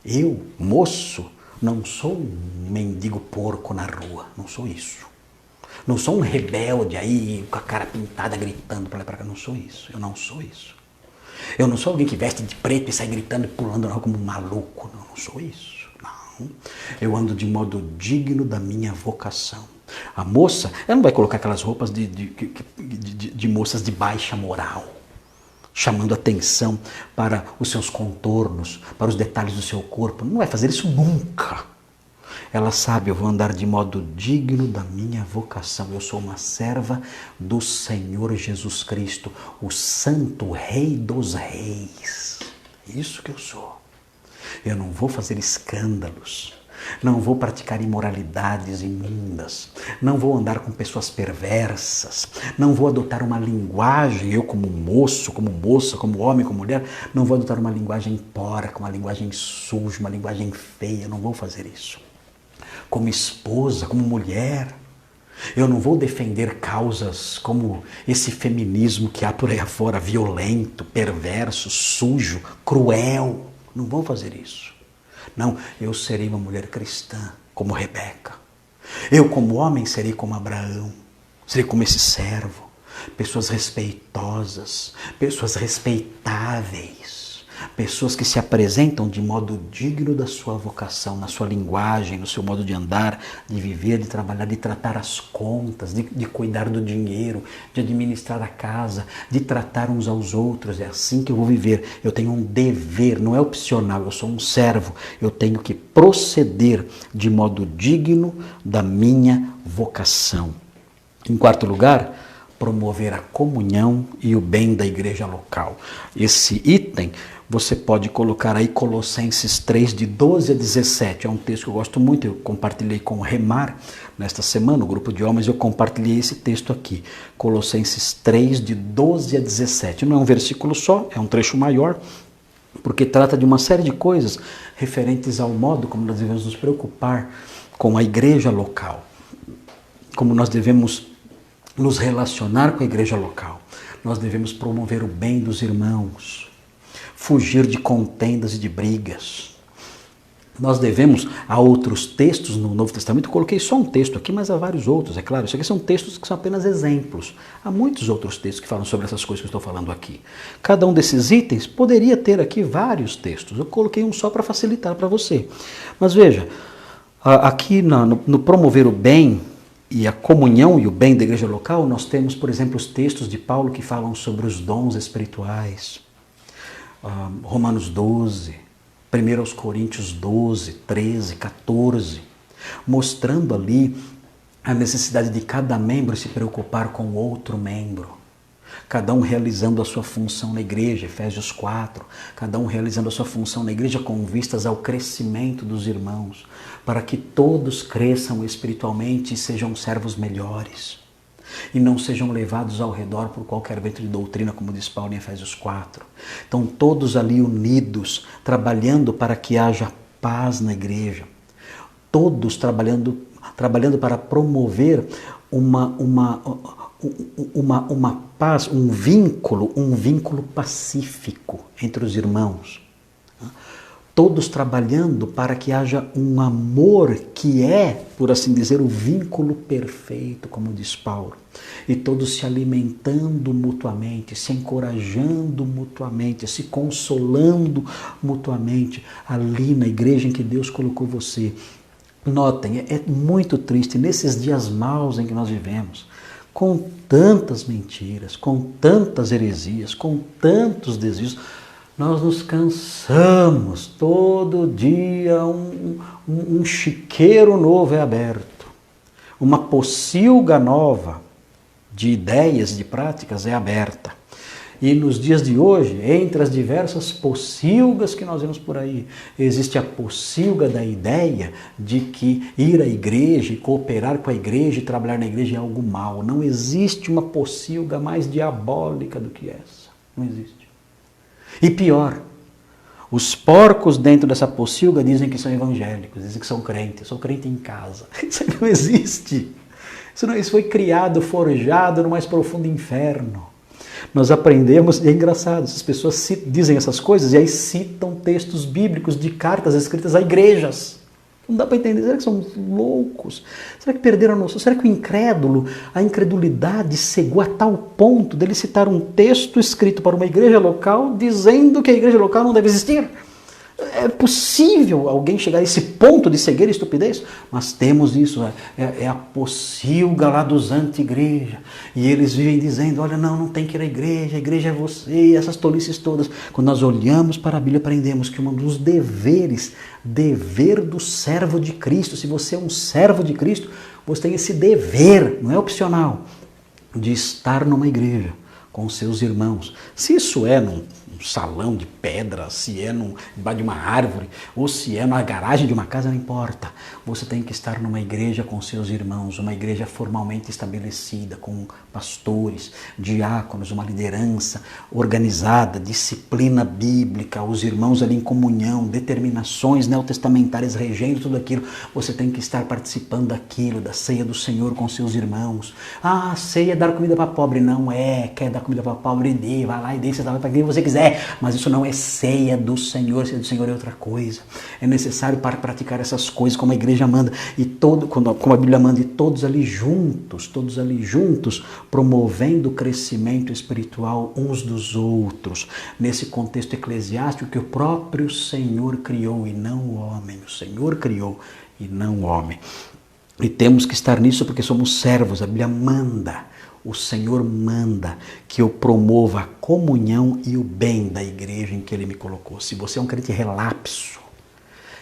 Speaker 1: Eu, moço, não sou um mendigo porco na rua, não sou isso. Não sou um rebelde aí com a cara pintada gritando para lá e para cá, não sou isso, eu não sou isso. Eu não sou alguém que veste de preto e sai gritando e pulando na rua como um maluco, não sou isso, não. Eu ando de modo digno da minha vocação. A moça, ela não vai colocar aquelas roupas de moças de baixa moral, chamando atenção para os seus contornos, para os detalhes do seu corpo. Não vai fazer isso nunca. Ela sabe, eu vou andar de modo digno da minha vocação. Eu sou uma serva do Senhor Jesus Cristo, o Santo Rei dos Reis. Isso que eu sou. Eu não vou fazer escândalos. Não vou praticar imoralidades imundas, não vou andar com pessoas perversas, não vou adotar uma linguagem, eu como moço, como moça, como homem, como mulher, não vou adotar uma linguagem porca, uma linguagem suja, uma linguagem feia, não vou fazer isso. Como esposa, como mulher, eu não vou defender causas como esse feminismo que há por aí afora, violento, perverso, sujo, cruel, não vou fazer isso. Não, eu serei uma mulher cristã, como Rebeca. Eu, como homem, serei como Abraão. Serei como esse servo. Pessoas respeitosas, pessoas respeitáveis. Pessoas que se apresentam de modo digno da sua vocação, na sua linguagem, no seu modo de andar, de viver, de trabalhar, de tratar as contas, de cuidar do dinheiro, de administrar a casa, de tratar uns aos outros. É assim que eu vou viver. Eu tenho um dever, não é opcional, eu sou um servo. Eu tenho que proceder de modo digno da minha vocação. Em quarto lugar, promover a comunhão e o bem da igreja local. Esse item você pode colocar aí Colossenses 3, de 12 a 17. É um texto que eu gosto muito, eu compartilhei com o Remar nesta semana, o grupo de homens, eu compartilhei esse texto aqui. Colossenses 3, de 12 a 17. Não é um versículo só, é um trecho maior, porque trata de uma série de coisas referentes ao modo como nós devemos nos preocupar com a igreja local. Como nós devemos nos relacionar com a igreja local. Nós devemos promover o bem dos irmãos, fugir de contendas e de brigas. Nós devemos, há outros textos no Novo Testamento, eu coloquei só um texto aqui, mas há vários outros, é claro, isso aqui são textos que são apenas exemplos. Há muitos outros textos que falam sobre essas coisas que eu estou falando aqui. Cada um desses itens poderia ter aqui vários textos, eu coloquei um só para facilitar para você. Mas veja, aqui no promover o bem e a comunhão e o bem da igreja local, nós temos, por exemplo, os textos de Paulo que falam sobre os dons espirituais, Romanos 12, 1 Coríntios 12, 13, 14, mostrando ali a necessidade de cada membro se preocupar com o outro membro. Cada um realizando a sua função na igreja, Efésios 4, cada um realizando a sua função na igreja com vistas ao crescimento dos irmãos, para que todos cresçam espiritualmente e sejam servos melhores. E não sejam levados ao redor por qualquer vento de doutrina, como diz Paulo em Efésios 4. Então, todos ali unidos, trabalhando para que haja paz na igreja. Todos trabalhando para promover uma paz, um vínculo pacífico entre os irmãos. Todos trabalhando para que haja um amor que é, por assim dizer, o vínculo perfeito, como diz Paulo. E todos se alimentando mutuamente, se encorajando mutuamente, se consolando mutuamente ali na igreja em que Deus colocou você. Notem, é muito triste nesses dias maus em que nós vivemos, com tantas mentiras, com tantas heresias, com tantos desvios. Nós nos cansamos, todo dia um chiqueiro novo é aberto, uma pocilga nova de ideias e de práticas é aberta. E nos dias de hoje, entre as diversas pocilgas que nós vemos por aí, existe a pocilga da ideia de que ir à igreja e cooperar com a igreja e trabalhar na igreja é algo mau. Não existe uma pocilga mais diabólica do que essa. Não existe. E pior, os porcos dentro dessa pocilga dizem que são evangélicos, dizem que são crentes. Eu sou crente em casa. Isso não existe. Isso foi criado, forjado no mais profundo inferno. Nós aprendemos, e é engraçado, essas pessoas dizem essas coisas e aí citam textos bíblicos de cartas escritas a igrejas. Não dá para entender, será que são loucos? Será que perderam a noção? Será que o incrédulo, a incredulidade cegou a tal ponto dele citar um texto escrito para uma igreja local dizendo que a igreja local não deve existir? É possível alguém chegar a esse ponto de cegueira e estupidez? Mas temos isso, é a pocilga lá dos anti-igreja. E eles vivem dizendo, olha, não tem que ir à igreja, a igreja é você, essas tolices todas. Quando nós olhamos para a Bíblia, aprendemos que um dos deveres, dever do servo de Cristo, se você é um servo de Cristo, você tem esse dever, não é opcional, de estar numa igreja com seus irmãos. Se isso é num salão de pedra, se é debaixo de uma árvore, ou se é na garagem de uma casa, não importa. Você tem que estar numa igreja com seus irmãos, uma igreja formalmente estabelecida, com pastores, diáconos, uma liderança organizada, disciplina bíblica, os irmãos ali em comunhão, determinações neotestamentárias regendo tudo aquilo. Você tem que estar participando daquilo, da ceia do Senhor com seus irmãos. Ah, a ceia é dar comida para pobre. Não é, quer dar comida para pobre, dê, vai lá e dê, você dá para quem você quiser. Mas isso não é ceia do Senhor, ceia do Senhor é outra coisa. É necessário para praticar essas coisas como a igreja manda, como a Bíblia manda, e todos ali juntos, promovendo o crescimento espiritual uns dos outros, nesse contexto eclesiástico que o próprio Senhor criou e não o homem. O Senhor criou e não o homem. E temos que estar nisso porque somos servos, a Bíblia manda. O Senhor manda que eu promova a comunhão e o bem da igreja em que Ele me colocou. Se você é um crente relapso,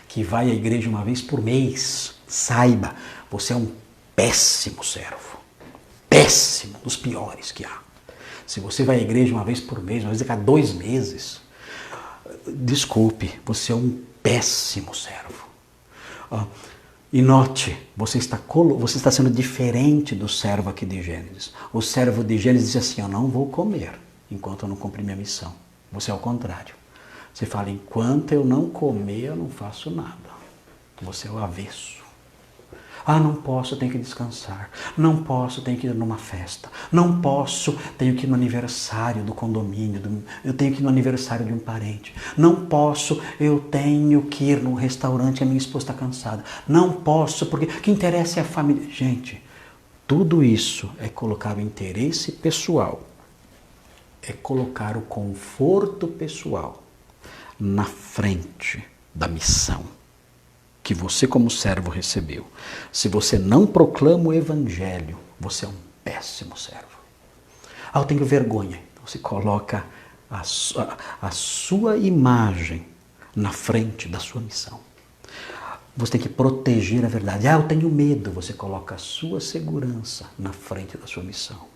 Speaker 1: que vai à igreja uma vez por mês, saiba, você é um péssimo servo. Péssimo, dos piores que há. Se você vai à igreja uma vez por mês, uma vez a cada 2 meses, desculpe, você é um péssimo servo. E note, você está sendo diferente do servo aqui de Gênesis. O servo de Gênesis diz assim, eu não vou comer enquanto eu não cumprir minha missão. Você é o contrário. Você fala, enquanto eu não comer, eu não faço nada. Você é o avesso. Ah, não posso, tenho que descansar. Não posso, tenho que ir numa festa. Não posso, tenho que ir no aniversário do condomínio. Eu tenho que ir no aniversário de um parente. Não posso, eu tenho que ir num restaurante, a minha esposa está cansada. Não posso, porque o que interessa é a família. Gente, tudo isso é colocar o interesse pessoal, é colocar o conforto pessoal na frente da missão que você como servo recebeu. Se você não proclama o evangelho, você é um péssimo servo. Ah, eu tenho vergonha. Você coloca a sua imagem na frente da sua missão. Você tem que proteger a verdade. Ah, eu tenho medo. Você coloca a sua segurança na frente da sua missão.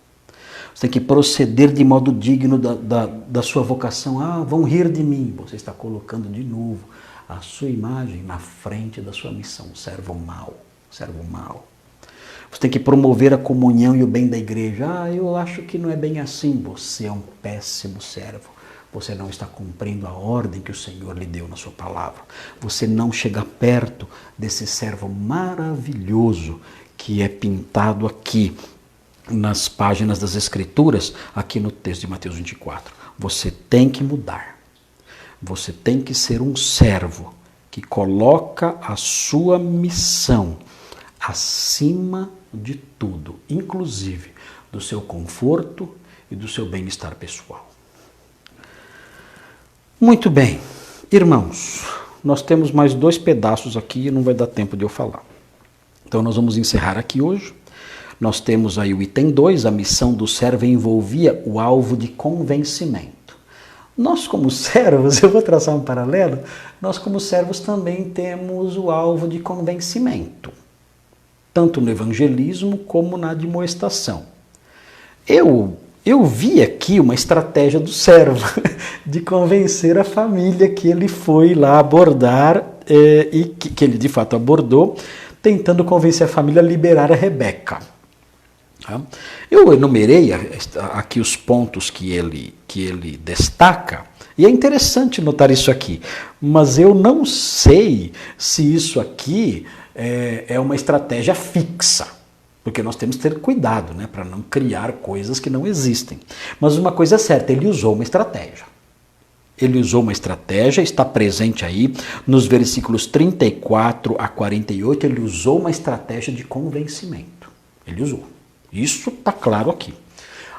Speaker 1: Você tem que proceder de modo digno da sua vocação. Ah, vão rir de mim. Você está colocando de novo a sua imagem na frente da sua missão. Servo mau, servo mau. Você tem que promover a comunhão e o bem da igreja. Ah, eu acho que não é bem assim. Você é um péssimo servo. Você não está cumprindo a ordem que o Senhor lhe deu na sua palavra. Você não chega perto desse servo maravilhoso que é pintado aqui nas páginas das Escrituras, aqui no texto de Mateus 24. Você tem que mudar. Você tem que ser um servo que coloca a sua missão acima de tudo, inclusive do seu conforto e do seu bem-estar pessoal. Muito bem, irmãos, nós temos mais 2 pedaços aqui e não vai dar tempo de eu falar. Então nós vamos encerrar aqui hoje. Nós temos aí o item 2, a missão do servo envolvia o alvo de convencimento. Nós como servos, eu vou traçar um paralelo, nós como servos também temos o alvo de convencimento, tanto no evangelismo como na admoestação. Eu vi aqui uma estratégia do servo de convencer a família que ele foi lá abordar e que ele de fato abordou, tentando convencer a família a liberar a Rebeca. Eu enumerei aqui os pontos que ele destaca, e é interessante notar isso aqui, mas eu não sei se isso aqui é uma estratégia fixa, porque nós temos que ter cuidado, né, para não criar coisas que não existem. Mas uma coisa é certa, ele usou uma estratégia. Ele usou uma estratégia, está presente aí nos versículos 34 a 48, ele usou uma estratégia de convencimento. Ele usou. Isso está claro aqui.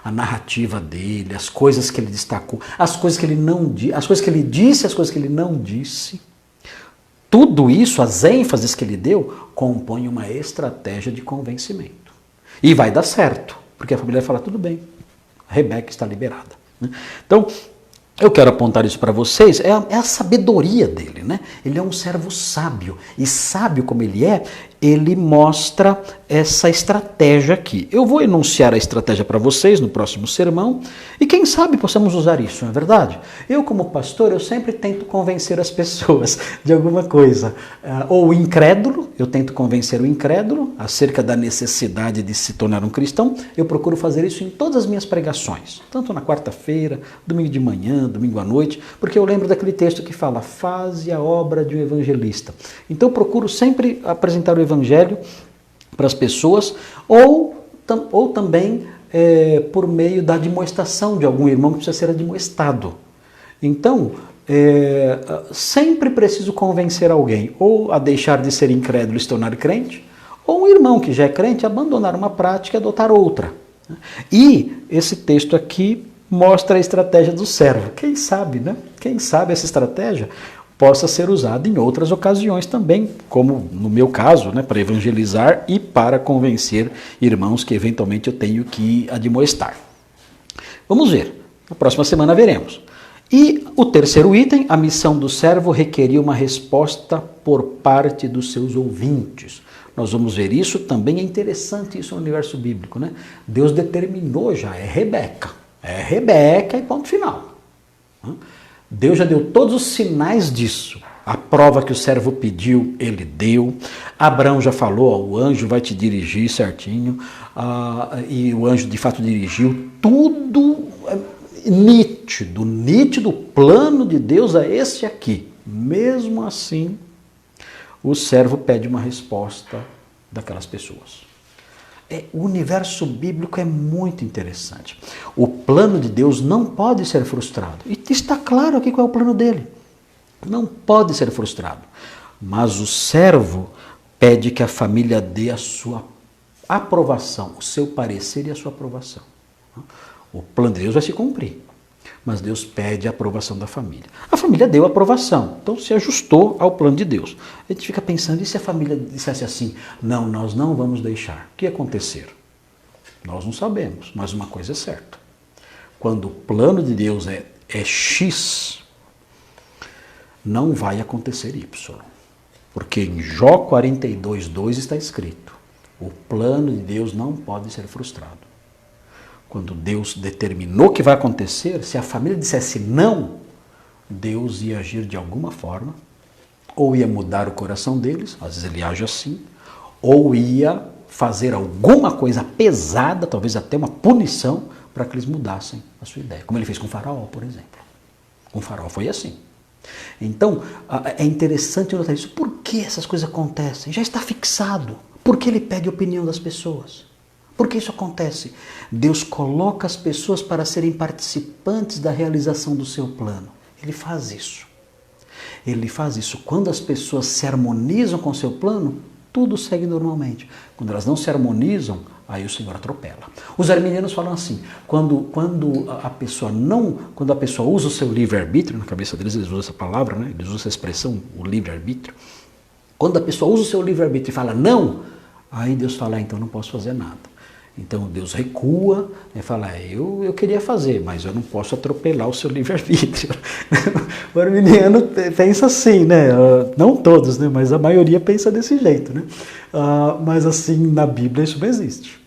Speaker 1: A narrativa dele, as coisas que ele destacou, as coisas que ele não disse, as coisas que ele disse, as coisas que ele não disse. Tudo isso, as ênfases que ele deu, compõem uma estratégia de convencimento. E vai dar certo, porque a família vai falar, tudo bem, a Rebeca está liberada. Então, eu quero apontar isso para vocês, é a sabedoria dele, né? Ele é um servo sábio, e sábio como ele é, ele mostra essa estratégia aqui. Eu vou enunciar a estratégia para vocês no próximo sermão, e quem sabe possamos usar isso, não é verdade? Eu como pastor, eu sempre tento convencer as pessoas de alguma coisa. Ou o incrédulo, eu tento convencer o incrédulo acerca da necessidade de se tornar um cristão. Eu procuro fazer isso em todas as minhas pregações, tanto na quarta-feira, domingo de manhã, domingo à noite, porque eu lembro daquele texto que fala, faze a obra de um evangelista. Então eu procuro sempre apresentar o evangelho para as pessoas, ou também por meio da admoestação de algum irmão que precisa ser admoestado. Então, sempre preciso convencer alguém, ou a deixar de ser incrédulo e se tornar crente, ou um irmão que já é crente abandonar uma prática e adotar outra. E esse texto aqui mostra a estratégia do servo. Quem sabe, né? Quem sabe essa estratégia possa ser usada em outras ocasiões também, como no meu caso, né, para evangelizar e para convencer irmãos que eventualmente eu tenho que admoestar. Vamos ver, na próxima semana veremos. E o terceiro item, a missão do servo requeria uma resposta por parte dos seus ouvintes. Nós vamos ver isso, também é interessante isso no universo bíblico, né? Deus determinou já, é Rebeca e ponto final. Deus já deu todos os sinais disso. A prova que o servo pediu, ele deu. Abraão já falou, o anjo vai te dirigir certinho. E o anjo de fato dirigiu. Tudo nítido. O plano de Deus é esse aqui. Mesmo assim, o servo pede uma resposta daquelas pessoas. O universo bíblico é muito interessante. O plano de Deus não pode ser frustrado. E está claro aqui qual é o plano dele. Não pode ser frustrado. Mas o servo pede que a família dê a sua aprovação, o seu parecer e a sua aprovação. O plano de Deus vai se cumprir, mas Deus pede a aprovação da família. A família deu a aprovação, então se ajustou ao plano de Deus. A gente fica pensando, e se a família dissesse assim, não, nós não vamos deixar, o que ia acontecer? Nós não sabemos, mas uma coisa é certa. Quando o plano de Deus é X, não vai acontecer Y. Porque em Jó 42:2 está escrito, o plano de Deus não pode ser frustrado. Quando Deus determinou que vai acontecer, se a família dissesse não, Deus ia agir de alguma forma, ou ia mudar o coração deles, às vezes ele age assim, ou ia fazer alguma coisa pesada, talvez até uma punição, para que eles mudassem a sua ideia. Como ele fez com o Faraó, por exemplo. Com o Faraó foi assim. Então, é interessante notar isso. Por que essas coisas acontecem? Já está fixado. Por que ele pede a opinião das pessoas? Por que isso acontece? Deus coloca as pessoas para serem participantes da realização do seu plano. Ele faz isso. Ele faz isso. Quando as pessoas se harmonizam com o seu plano, tudo segue normalmente. Quando elas não se harmonizam, aí o Senhor atropela. Os arminianos falam assim, quando a pessoa usa o seu livre-arbítrio, na cabeça deles eles usam essa palavra, né? Eles usam essa expressão, o livre-arbítrio. Quando a pessoa usa o seu livre-arbítrio e fala não, aí Deus fala, então não posso fazer nada. Então Deus recua e fala, eu queria fazer, mas eu não posso atropelar o seu livre-arbítrio. O arminiano pensa assim, né? Não todos, né? Mas a maioria pensa desse jeito, né? Mas assim, na Bíblia isso não existe.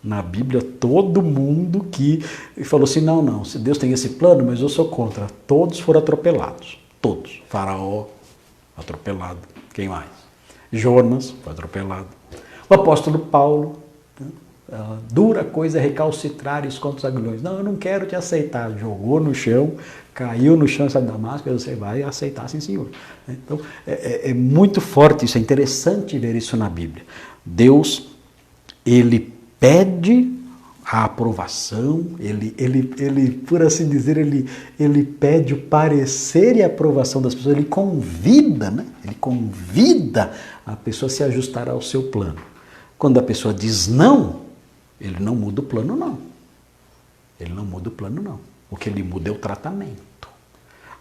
Speaker 1: Na Bíblia, todo mundo que falou assim, não, se Deus tem esse plano, mas eu sou contra. Todos foram atropelados. Todos. Faraó, atropelado. Quem mais? Jonas, foi atropelado. O apóstolo Paulo, dura coisa é recalcitrares contra os aguilhões. Não, eu não quero te aceitar. Jogou no chão, caiu no chão, sabe, Damasco, você vai aceitar, sim, Senhor. Então, é muito forte isso, é interessante ver isso na Bíblia. Deus, ele pede a aprovação, ele por assim dizer, ele pede o parecer e a aprovação das pessoas, ele convida, né? Ele convida a pessoa a se ajustar ao seu plano. Quando a pessoa diz não, ele não muda o plano, não. Ele não muda o plano, não. O que ele muda é o tratamento.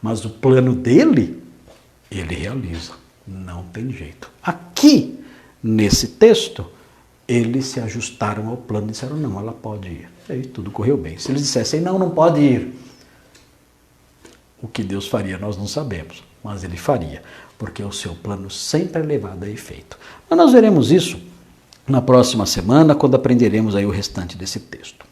Speaker 1: Mas o plano dele, ele realiza. Não tem jeito. Aqui, nesse texto, eles se ajustaram ao plano e disseram, não, ela pode ir. E aí tudo correu bem. Se eles dissessem, não pode ir, o que Deus faria nós não sabemos, mas ele faria, porque o seu plano sempre é levado a efeito. Mas nós veremos isso na próxima semana, quando aprenderemos aí o restante desse texto.